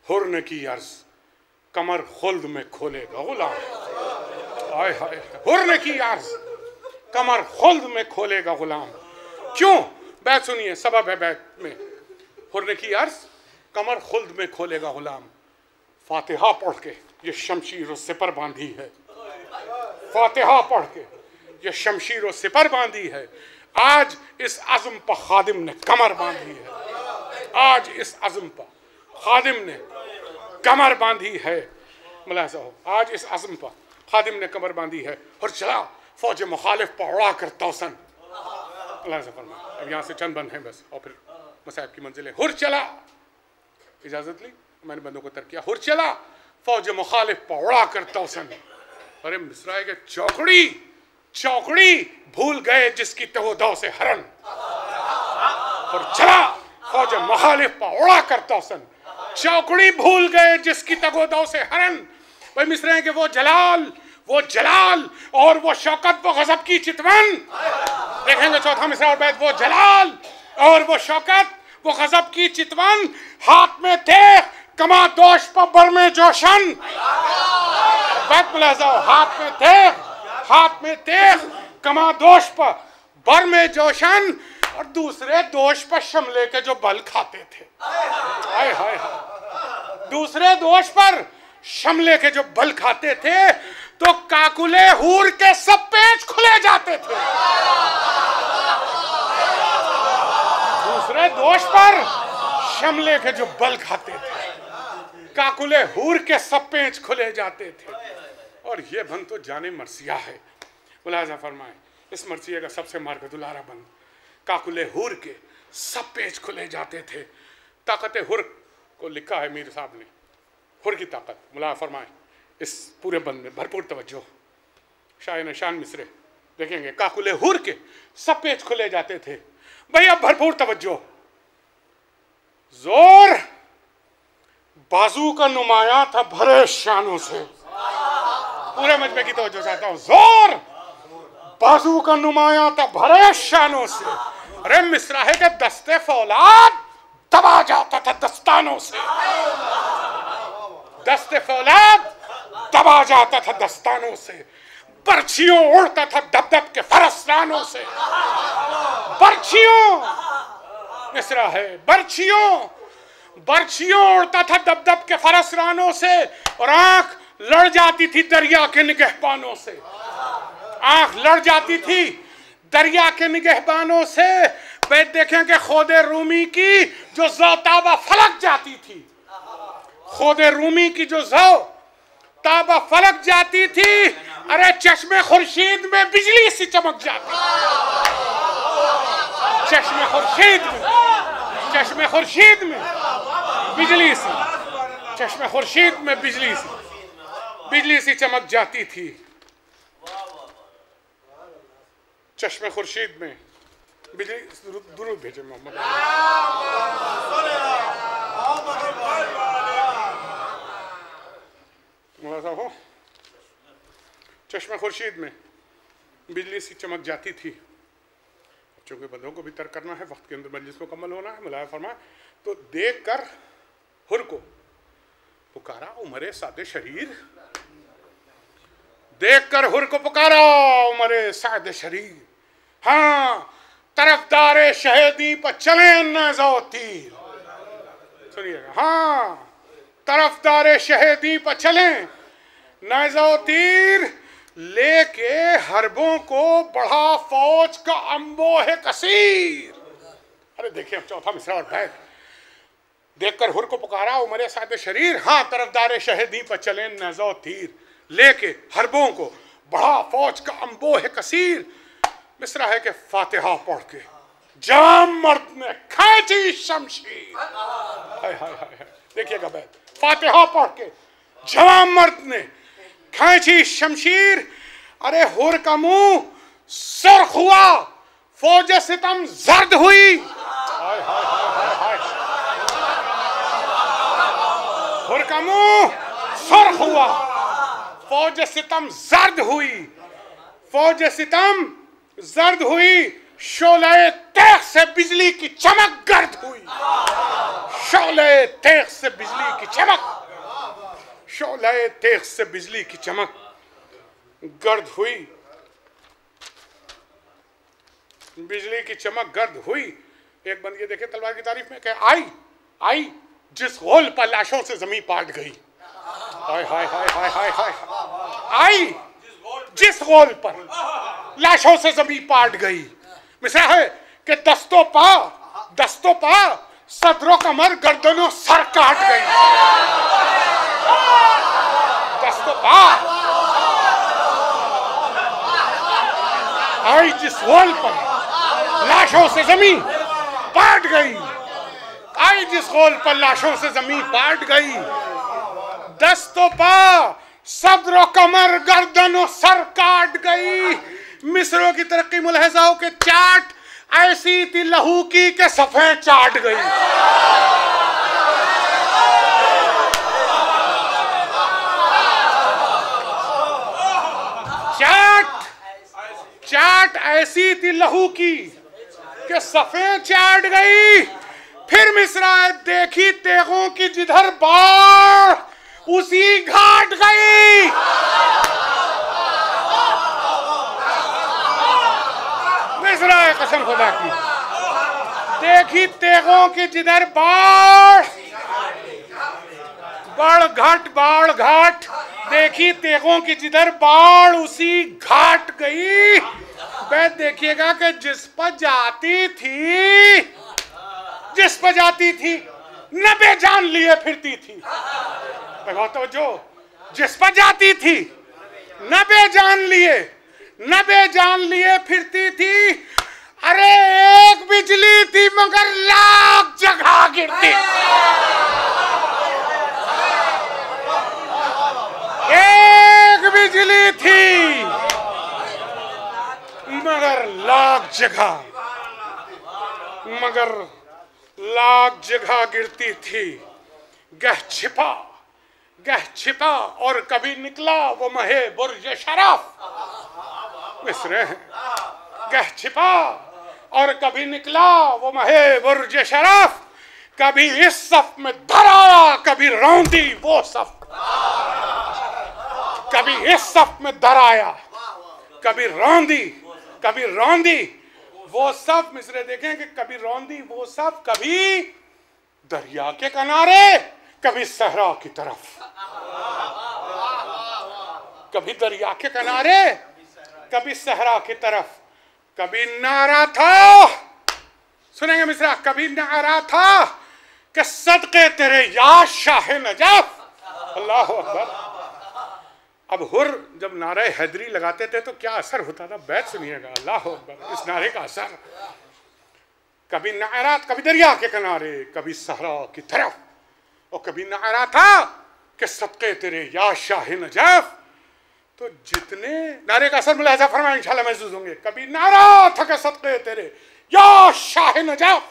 हुर ने की अर्ज कमर खुल्द में खोलेगा गुलाम। हाय हाय, हुर ने की अर्ज कमर खुल्द में खोलेगा गुलाम। क्यों? बैत सुनिए, सबब है बैत में। हुर ने की अर्ज कमर खुल्द में खोलेगा गुलाम। फातिहा पढ़ के ये शमशीर और सिपर बांधी है, फातिहा पढ़ के ये शमशीर और सिपर बांधी है। आज इस अज़्म पर खादिम ने कमर बांधी है, आज इस अज़्म पर खादिम ने कमर बांधी है। मुलाहिज़ा हो, आज इस अज़्म पर खादिम ने कमर बांधी है। और चला फौज मुखालिफ पर उड़ा कर तौसन। मुलाहिज़ा फरमाया, अब यहाँ से चंद बंद हैं बस और फिर मसाइब की मंजिलें। हुर चला, इजाज़त ली, मैंने बंदों को तर्क किया। हुर चला फौज मुखालिफ पर उड़ा कर तौसन। अरे मिसरा के चौकड़ी भूल गए जिसकी तहोदौ से हरन। और चला फौज मुखालिफ पर उड़ा कर तौसन। चौकड़ी भूल गए जिसकी तगोदौ से हरन। भाई मिसरे हैं कि वो जलाल और वो शौकत, वो गजब की चितवन। देखेंगे चौथा मिसरा और बैत, वो जलाल और वो शौकत, वो गजब की चितवन। हाथ में थे कमा दोष पर बर में जोशन। बैत मुलाहिज़ा, हाथ में थे कमा दोष पर बर में जोशन। और दूसरे दोष पर शमले के जो बल खाते थे। हाय हाय हाय, दूसरे दोष पर शमले के जो बल खाते थे तो काकुले हूर के सब पेच खुले जाते थे। दूसरे दोष पर शमले के जो बल खाते थे, काकुले हूर के सब पेच खुले जाते थे। और ये बंद तो जाने मरसिया है। मुलाहिज़ा फरमाए, इस मरसिया का सबसे मार्गदुलारा बंद, काकुले हुर के सब पेच खुले जाते थे। ताकत हुर को लिखा है मीर साहब ने, हुर की ताकत। मुलाहिज़ा फरमाए, इस पूरे बंद में भरपूर तवज्जो। शाह निशान मिसरे देखेंगे, काकुले हुर के सब पेच खुले जाते थे। भैया भरपूर तवज्जो। जोर बाजू का नुमाया था भरे शानों से। पूरे मजमे की तवज्जो चाहता हूं। जोर बाजू का नुमाया था भरे शानों से। अरे मिसरा है कि दस्ते फौलाद दबा जाता था दस्तानों से, दस्ते फौलाद दबा जाता था दस्तानों से, बर्छियों उड़ता था दब दब के फरसरानों से, बर्छियों मिसरा है, बर्छियों उड़ता था दब दब के फरसरानों से, और आंख लड़ जाती थी दरिया के निगहबानों से, आंख लड़ जाती थी दरिया के निगहबानों से। वे देखें कि खोदे रूमी की जो ज़ौताबा फलक जाती थी, खोदे रूमी की जो ज़ौताबा फलक जाती थी, अरे चश्मे खुर्शीद में बिजली सी चमक जाती, चश्मे खुर्शीद में बिजली सी, चश्मे खुर्शीद में बिजली सी चमक जाती थी, चश्मे खुर्शीद में बिजली। दुरूद भेजे मोहम्मद। मौला साहब हो, चश्मे खुर्शीद में बिजली सी चमक जाती थी। चूंकि बंदों को भी तर्क करना है, वक्त के अंदर मजलिस मुकम्मल होना है, मुलाया फरमा तो देख कर हुर को पुकारा उमरे सादे शरीर, देख कर हुर को पुकारा उमरे सादे शरीर। हाँ, तरफदारे शहीदी पर चले नज़ो तीर, सुनिएगा। हाँ, तरफदारे शहीदी पर चले नज़ो तीर, लेके हरबों को बढ़ा फौज का अंबोह कसीर। अरे देखिए चौथा मिसरा और बैठ, देखकर हुर को पुकारा उमरे सादे शरीर। हाँ, तरफदारे शहीदी पर चले नज़ो तीर, लेके हरबों को बढ़ा फौज का अंबोह कसीर। मिसरा है कि फातिहा पढ़ के जाम मर्द ने खींची शमशीर। हाय हाय हाय, देखिएगा बैठ, फातिहा पढ़ के जाम मर्द ने खींची शमशीर। अरे हुर का मुंह सुर्ख हुआ, फौज सितम जर्द हुई। हाय हाय हाय हाय, हुर का मुंह सुर्ख हुआ, फौज सितम जर्द हुई, फौज सितम जर्द हुई। शोले तेग से बिजली की चमक गर्द हुई, शोले तेग से बिजली की चमक, शोले तेग से बिजली की चमक गर्द हुई, बिजली की चमक गर्द हुई। एक बंद ये देखे तलवार की तारीफ में, कहे आई जिस गोल पर लाशों से जमीन पाट गई। हाय हाय हाय हाय हाय हाय, आई जिस गोल पर लाशों से जमीन पाट गई। मिसरा है कि दस्तों पा सदरों कमर गर्दनों सर काट गई। दस्तों पा आई जिस गोल पर लाशों से जमीन पाट गई, आई जिस गोल पर लाशों से जमीन पाट गई। दस्तों पा सदरों कमर गर्दनों सर काट गई। मिस्रों की तरक्की मुलहजाओं के चाट ऐसी थी लहू की के सफे चाट गई। चाट ऐसी थी लहू की के सफे चाट गई। फिर मिस्रा देखी तेगों की जिधर बाढ़ उसी घाट गई। मिस्रा कसम खुदा की, देखी तेगों की जिधर बाढ़ बाढ़ घाट, देखी तेगों की जिधर बाढ़ उसी घाट गई। वह देखिएगा कि जिस पर जाती थी न बेजान लिए फिरती थी। तो जो जिस पर जाती थी न बेजान लिए फिरती थी। अरे एक बिजली थी मगर लाख जगह गिरती। एक बिजली थी मगर लाख जगह गिरती थी। गह छिपा और कभी निकला वो महे बुर्ज शरफ। मिस्र गह छिपा और कभी निकला वो महे बुर्ज शरफ, कभी इस सफ में धर आया, कभी रौंदी वो सफ, कभी इस सफ में धर आया, कभी रौंदी वो सफ। मिसरे देखें कि कभी रौंदी वो सफ, कभी दरिया के किनारे, कभी सहरा की तरफ, कभी दरिया के किनारे, कभी सहरा की तरफ। कभी नारा था, सुनेंगे मिश्रा, कभी नारा था कि सदके तेरे या शाह नजफ। अल्लाह अकबर। अब हुर जब नारे हैदरी लगाते थे तो क्या असर होता था, बैत सुनिएगा। अल्लाह अकबर, इस नारे का असर। कभी नारा, कभी दरिया के किनारे, कभी सहरा की तरफ, और कभी नारा था कि सदके तेरे या शाह नजफ। तो जितने नारे का असर मुलाहिजा फरमाएं, इंशाल्लाह महसूस होंगे। कभी नारा था कि सदके तेरे या शाह नजफ।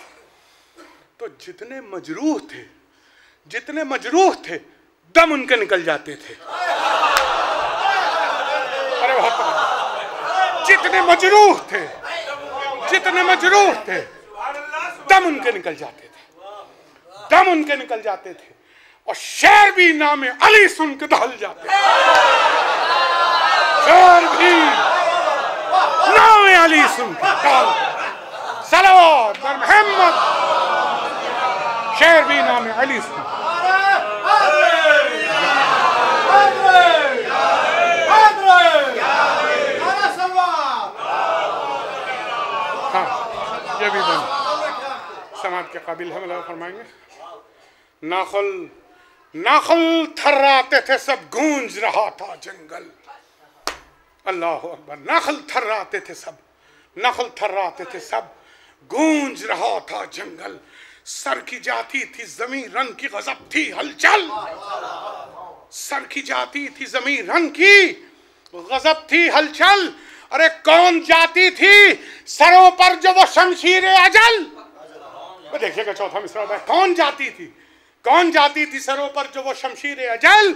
तो जितने मजरूह थे दम उनके निकल जाते थे। अरे बहुत, जितने मजरूह थे दम उनके निकल जाते थे, और शेर भी नामे अली सुन के दहल जाते थे। शेर भी नामे अली सुन के दहल, सलावत बर मोहम्मद, शेर भी नामे अली सुन। हाँ, ये भी बन समाज के काबिल है। मतलब फरमाएंगे, नाखल थर्राते थे सब, गूंज रहा था जंगल। अल्लाह अकबर। नाखल थर्राते थे सब, गूंज रहा था जंगल। सर की जाती थी जमीन रंग की, गजब थी हलचल। सर की जाती थी जमीन रंग की, गजब थी हलचल। अरे कौन जाती थी सरों पर जो वो शमशीर अजल। देखिएगा चौथा मिसरा में, कौन जाती थी सरों पर जो वो शमशीर अजल।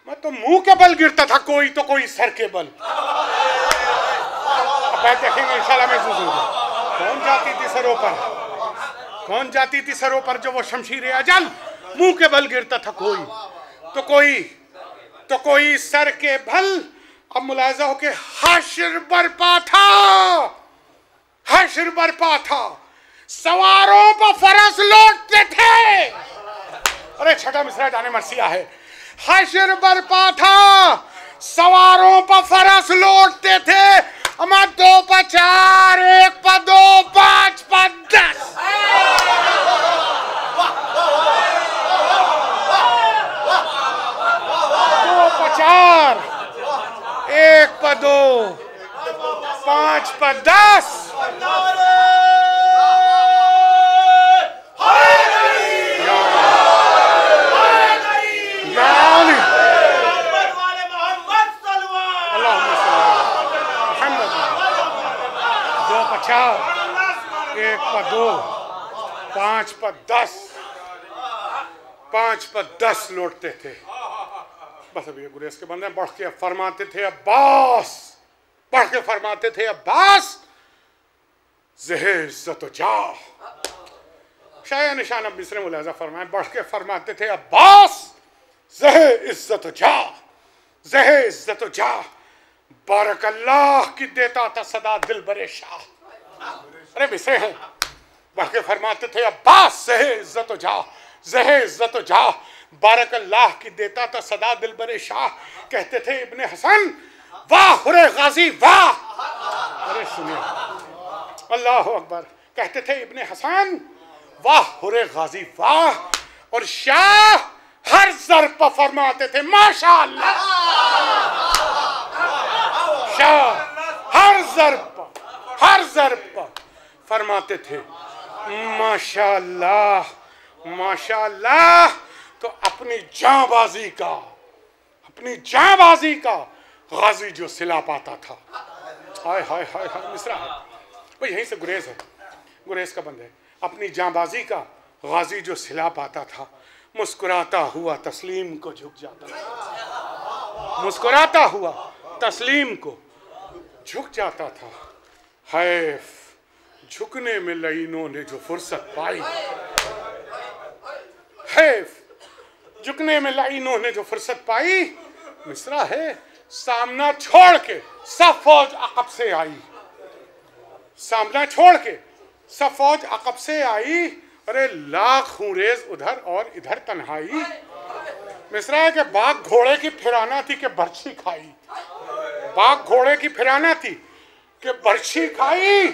मैं तो मुंह के बल गिरता था कोई, तो कोई सर के बल। अब देखेंगे इंशाल्लाह महसूस होगा। कौन जाती थी सरों पर जो वो शमशीर अजल। मुंह के बल गिरता था कोई, तो कोई सर के बल। अब मुलाहिजा हो के हश्र बरपा था, सवारों पर फरस लौटते थे। अरे छठा मिसरा जाने मरसिया है। हश्र बरपा था, सवारों पर फरस लौटते थे। अमा 2 पर 4, 1 पर 2, 5 पर 10। 2 पर 4, 1 पर 2, 5 पर 10। एक पर 2, 5 पर 10, 5 पर 10 लौटते थे। बस अभी गुरेज के बंदे बढ़ के फरमाते थे अब्बास, ज़हे इज़्ज़त जा। शाया निशान अब मिसरे मुलाहिजा फरमाए, बढ़ के फरमाते थे अब्बास, ज़हे इज़्ज़त जा। बारकल्लाह की देता था सदा दिल बरे शाह। अरे मिसरे हैं, बढ़ के फरमाते थे अब्बास, ज़हे इज़्ज़त जा। बारकल्लाह की देता था सदा दिल बरे शाह। कहते थे इब्ने हसन, वाह हुरे गाजी वाह। अरे सुनिए, अल्लाह अकबर। कहते थे इब्ने हसन, वाह हुरे गाजी वाह। और शाह हर ज़र्ब पर फरमाते थे माशाअल्लाह। शाह हर ज़र्ब पर फरमाते थे माशाअल्लाह। तो अपनी जांबाजी का गाजी जो सिला पाता था। हाय हाय हाय हाय मिसरा है भाई, यहीं से गुरेज है, गुरेज का बंद है। अपनी जांबाजी का गाजी जो सिला पाता था, मुस्कुराता हुआ तस्लीम को झुक जाता था। मुस्कुराता हुआ तस्लीम को झुक जाता था। झुकने में लईनों ने जो फुर्सत पाई है, झुकने में लईनों ने जो फुर्सत पाई। मिसरा है, सामना छोड़ के सब फौज अकब से आई, सामना छोड़ के सब फौज अकब से आई। अरे लाख खूंरेज उधर और इधर तन्हाई। मिसरा है कि बाघ घोड़े की फिराना थी कि बर्छी खाई, बाघ घोड़े की फिराना थी कि बर्छी खाई।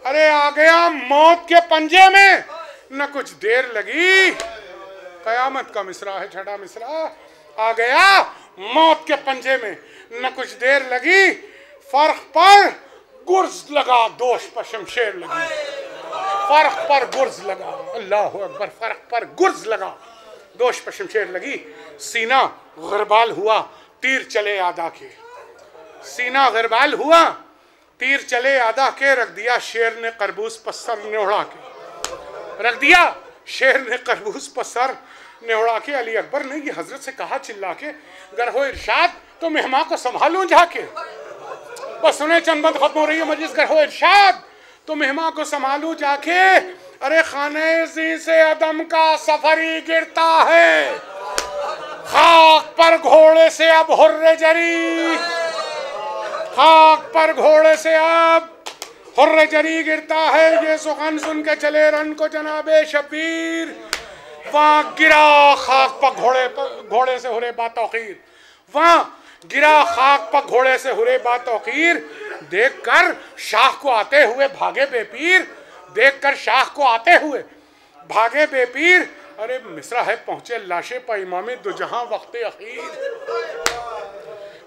अरे आ गया मौत के पंजे में, न कुछ देर लगी। कयामत का मिसरा है, छठा मिसरा। आ गया मौत के पंजे में, न कुछ देर लगी। फर्क पर गुर्ज लगा, दोष पर शमशेर लगी। फर्क पर गुर्ज लगा, अल्लाह अकबर, फर्क पर गुर्ज लगा, दोष पर शमशेर लगी। सीना गरबाल हुआ, तीर चले आदा के, सीना गरबाल हुआ, तीर चले आदा के। रख दिया शेर ने करबूज पर सर नेवड़ा के, रख दिया शेर ने करबूज पर सर नेवड़ा के। अली अकबर ने ये हजरत से कहा चिल्ला के, गर हो इरशाद तो मेहमान को संभालूं जाके। बस सुने चंद बंद खत्म हो रही है मजलिस। गर हो इरशाद तो मेहमान को संभालूं जाके। अरे खाने जी से अदम का सफरी गिरता है, खाक पर घोड़े से अब हुर्रे जरी, खाक पर घोड़े से अब हुर्रे जरी गिरता है। ये सुखन सुन के चले रन को जनाबे शबीर, वहां गिरा खाक पर घोड़े से हुरे बातौकीर, वहां गिरा खाक पर घोड़े से हुरे बातौकीर। देखकर शाह को आते हुए भागे बेपीर, देखकर शाह को आते हुए भागे बेपीर। अरे मिसरा है, पहुंचे लाशे पर इमामे दो जहां वक्ते अखीर।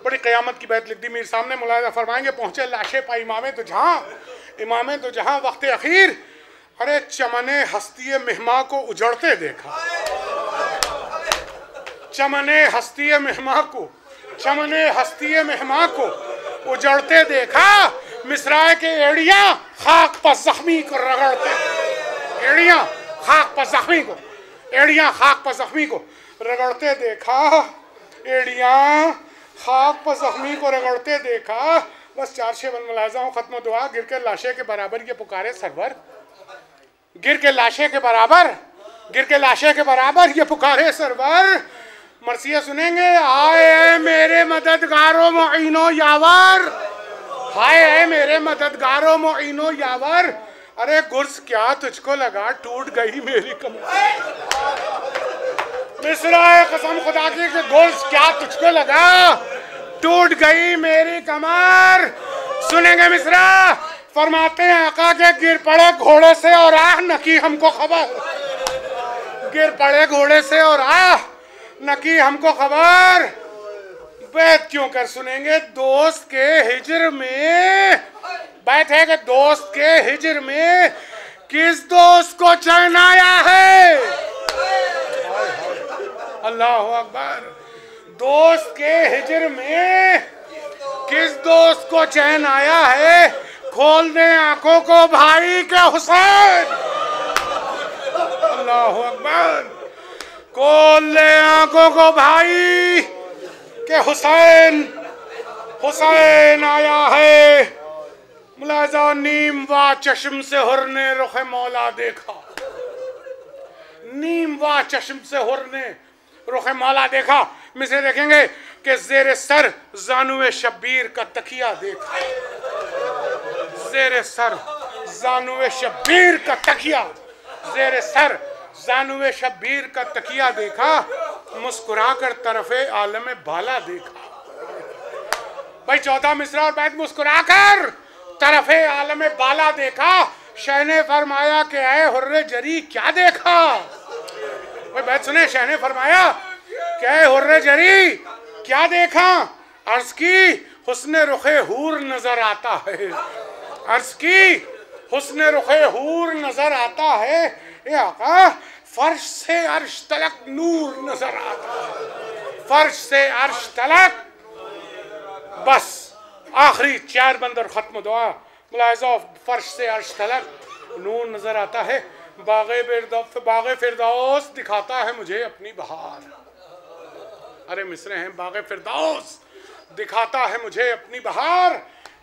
बड़ी क़यामत की बात लिख दी मीर सामने, मुलाहिज़ा फरमाएंगे। पहुंचे लाशे पर इमामे दो जहां, इमामे दो जहां वक्ते अखीर। अरे चमने हस्ती मेहमा को उजड़ते देखा, चमने हस्ती मेहमा को, चमने हस्ती मेहमा को उजड़ते देखा। मिसराए के एड़ियां खाक पर जख्मी को रगड़ते, एड़ियां खाक पर जख्मी को, एड़ियां खाक पर जख्मी को रगड़ते देखा, एड़ियां खाक पर जख्मी को रगड़ते देखा। बस 4-6 मुलाहिज़ा हो, खत्म दुआ। गिर के लाशे के बराबर ये पुकारे सरवर, गिर के लाशे के बराबर, गिर के लाशे के बराबर ये पुकारे सरवर। मरसिया सुनेंगे, आए मेरे मददगारो मोइनो यावर, हाय है मेरे मददगारो मोइनो यावर। अरे गुर्ज क्या तुझको लगा, टूट गई मेरी कमर। मिसरा है कसम खुदा की कि गुर्ज क्या तुझको लगा, टूट गई मेरी कमर। सुनेंगे मिसरा, फरमाते हैं आका के गिर पड़े घोड़े से और आह न की हमको खबर, गिर पड़े घोड़े से और आह न की हमको खबर। बैत क्यों कर सुनेंगे, दोस्त के हिजर में बैत है कि दोस्त के हिजर में किस दोस्त को चैन आया है। अल्लाह अकबर। दोस्त के हिजर में किस दोस्त को चैन आया है, खोल दे आंखों को भाई के हुसैन। अल्लाह अकबर। खोल दे आंखों को भाई के हुसैन, हुसैन आया है। मुलाजा नीम व चश्म से हुर ने रुख मौला देखा, नीम व चश्म से हुर ने रुख मौला देखा। मिसे देखेंगे कि जेरे सर जानुए शब्बीर का तकिया देखा, जेरे सर जानुए शब्बीर का तकिया, जेरे सर जानुए शब्बीर का तकिया देखा। मुस्कुरा कर तरफे आलम बाला देखा। भाई 14 मिसरा और बैत मुस्कुरा कर तरफे आलम बाला देखा। शाह ने फरमाया कि ऐ हुर्रे जरी क्या देखा। भाई बैत सुने, शाह ने फरमाया कि ऐ हुर्रे जरी क्या देखा। अर्ज की हुस्ने रुखे हूर नजर आता है, अर्ज की हुस्ने रुखे हूर नजर आता है। ए आका फर्श से अर्श तलक नूर नजर आता है, फर्श से अर्श तलक। बस आखिरी 4 बंद और खत्म दुआ। मुलाहिज़ा, फर्श से अर्श तलक नूर नजर आता है। बाग़े फिरदौस दिखाता है मुझे अपनी बहार। अरे मिसरे हैं, बाग़े फिरदौस दिखाता है मुझे अपनी बहार।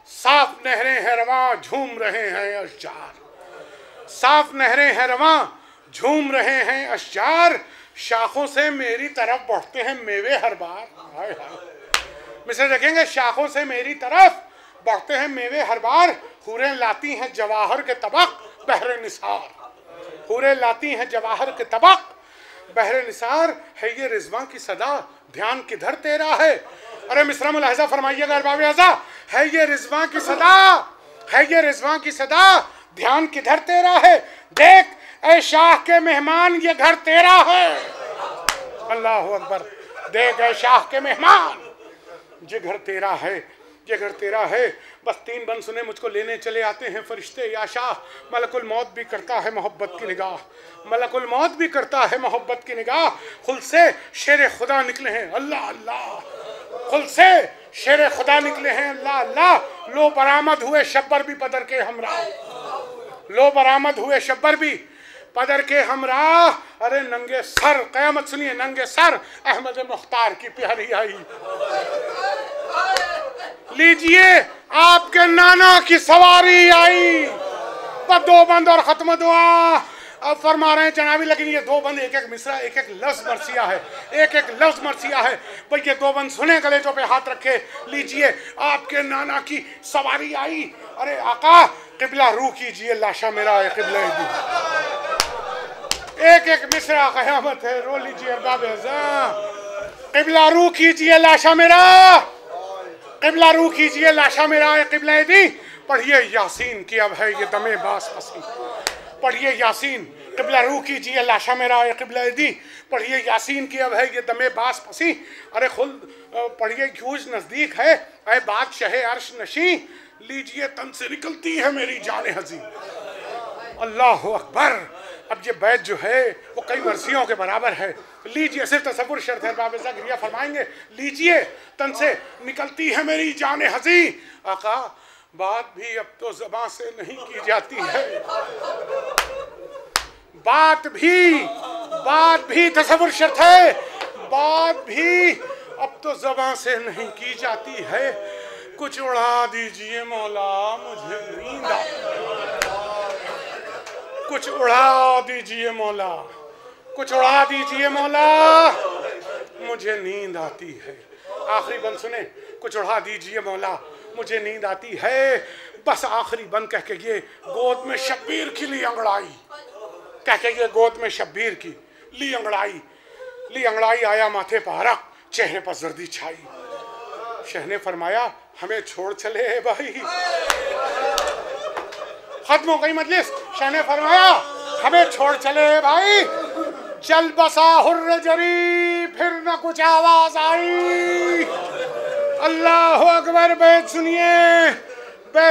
साफ नहरें हैं रवां, झूम रहे हैं अशजार, साफ नहरें हैं रवां, झूम रहे हैं अशजार, शाखों से मेरी तरफ बढ़ते हैं मेवे हर बार। हाय हाय, मिसरे देखेंगे, शाखों से मेरी तरफ बढ़ते हैं मेवे हर बार, हूरें लाती हैं जवाहर के तबक बहरे निसार, हूरें लाती हैं जवाहर के तबक बहरे निसार, है ये रिजवां की सदा ध्यान किधर तेरा है। अरे मिसरा मुलाहिजा फरमाइएगा अरबाब आज़ा, है ये रिजवां की सदा, है ये रिजवां की सदा, ध्यान किधर तेरा है, देख ऐ शाह के मेहमान ये घर तेरा है। अल्लाह अकबर, देख ऐ शाह के मेहमान ये घर तेरा है, ये घर तेरा है। बस 3 बंद सुने, मुझको लेने चले आते हैं फरिश्ते या शाह, मलकुल मौत भी करता है मोहब्बत की निगाह, मलकुल मौत भी करता है मोहब्बत की निगाह, खुल से शेर खुदा निकले हैं अल्लाह अल्लाह, खुल से शेर खुदा निकले हैं अल्लाह अल्लाह, लो बरामद हुए शब्बर भी पदर के हमरा, लो बरामद हुए शब्बर भी पदर के हमरा। अरे नंगे सर, क़यामत सुनिए, नंगे सर अहमद मुख्तार की प्यारी आई, लीजिए आपके नाना की सवारी आई। बस 2 बंद और खत्म दुआ। अब फरमा रहे हैं जनाबी, लेकिन ये 2 बंद, एक एक मिसरा, एक एक लफ्ज मरसिया है, एक एक लफ्ज मरसिया है। भाई ये 2 बंद सुने, गलेजों पे हाथ रखे, लीजिए आपके नाना की सवारी आई। अरे आका किबला रू कीजिए, लाशा मेरा है किबला दी। एक एक मिसरा क़यामत है, रो लीजिए अरबाब आज़ा। किबला रू कीजिए लाशा मेरा, किबला रू कीजिए लाशा मेरा है किबला दी। पढ़िए यासीन की अब है ये दमे बास पसी, पढ़िए यासीन, किबला रू कीजिए लाशा मेरा है किबला दी, पढ़िए यासीन की अब है ये दमे बास पसी। अरे खुद पढ़िए क्यूज नज़दीक है, ऐ बादशाह अर्श नशी, लीजिए तन से निकलती है मेरी जान हजी। अल्लाह अकबर। अब ये बैत जो है वो कई मर्सियों के बराबर है। लीजिए, सिर्फ तसव्वुर शर्त है, बाब गिरिया फरमाएंगे, लीजिए तन से निकलती है मेरी जान हजी। आका बात भी अब तो ज़बान से नहीं की जाती है, बात भी तसव्वुर शर्त है, बात भी अब तो ज़बान से नहीं की जाती है। कुछ उड़ा दीजिए मौला मुझे नींद, कुछ उड़ा दीजिए मौला, कुछ उड़ा दीजिए मौला मुझे नींद आती है। आखिरी बंद सुने, कुछ उड़ा दीजिए मौला मुझे नींद आती है। बस आखिरी बंद कह के ये गोद में शब्बीर की ली अंगड़ाई, कह के ये गोद में शब्बीर की ली अंगड़ाई, आया माथे पर हरक, चेहरे पर जर्दी छाई। शह ने फरमाया हमें छोड़ चले भाई, खत्म हो गई मजलिस। शह ने फरमाया हमें छोड़ चले भाई, चल बसा हुर्र जरी, फिर न कुछ आवाज आई। अल्लाह अकबर। बैत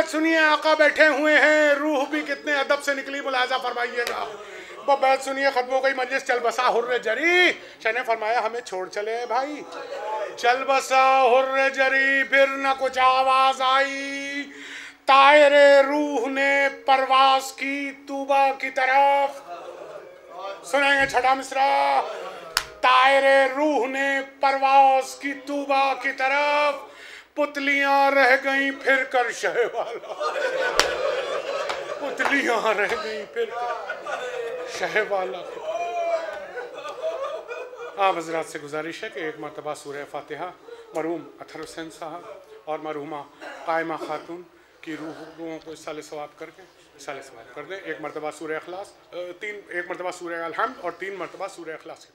सुनिए, आका बैठे हुए हैं, रूह भी कितने अदब से निकली, मुलाजा फरमाइएगा। वो बैत सुनिए, खत्म हो गई मजलिस। चल बसा हुर्र जरी, शह ने फरमाया हमें छोड़ चले भाई, चल बसा हुर्र जरी, फिर न कुछ आवाज आई। तायरे रूह ने परवास की तूबा की तरफ, सुनेंगे छठा मिसरा। तायरे रूह ने परवास की तूबा की तरफ, पुतलियां रह गईं फिर कर शहवाला, पुतलियां रह गईं फिर कर शहवाला। आप हज़रात से गुजारिश है कि एक मरतबा सूरह फातिहा मरहूम अतहर हुसैन साहब और मरहूमा कायमा खातून की रूहों को इसाले सवाब करके इसाले सवाब कर दें। एक मरतबा सूरह इखलास, एक मरतबा सूरह अल-हम्द और 3 मरतबा सूरह इखलास।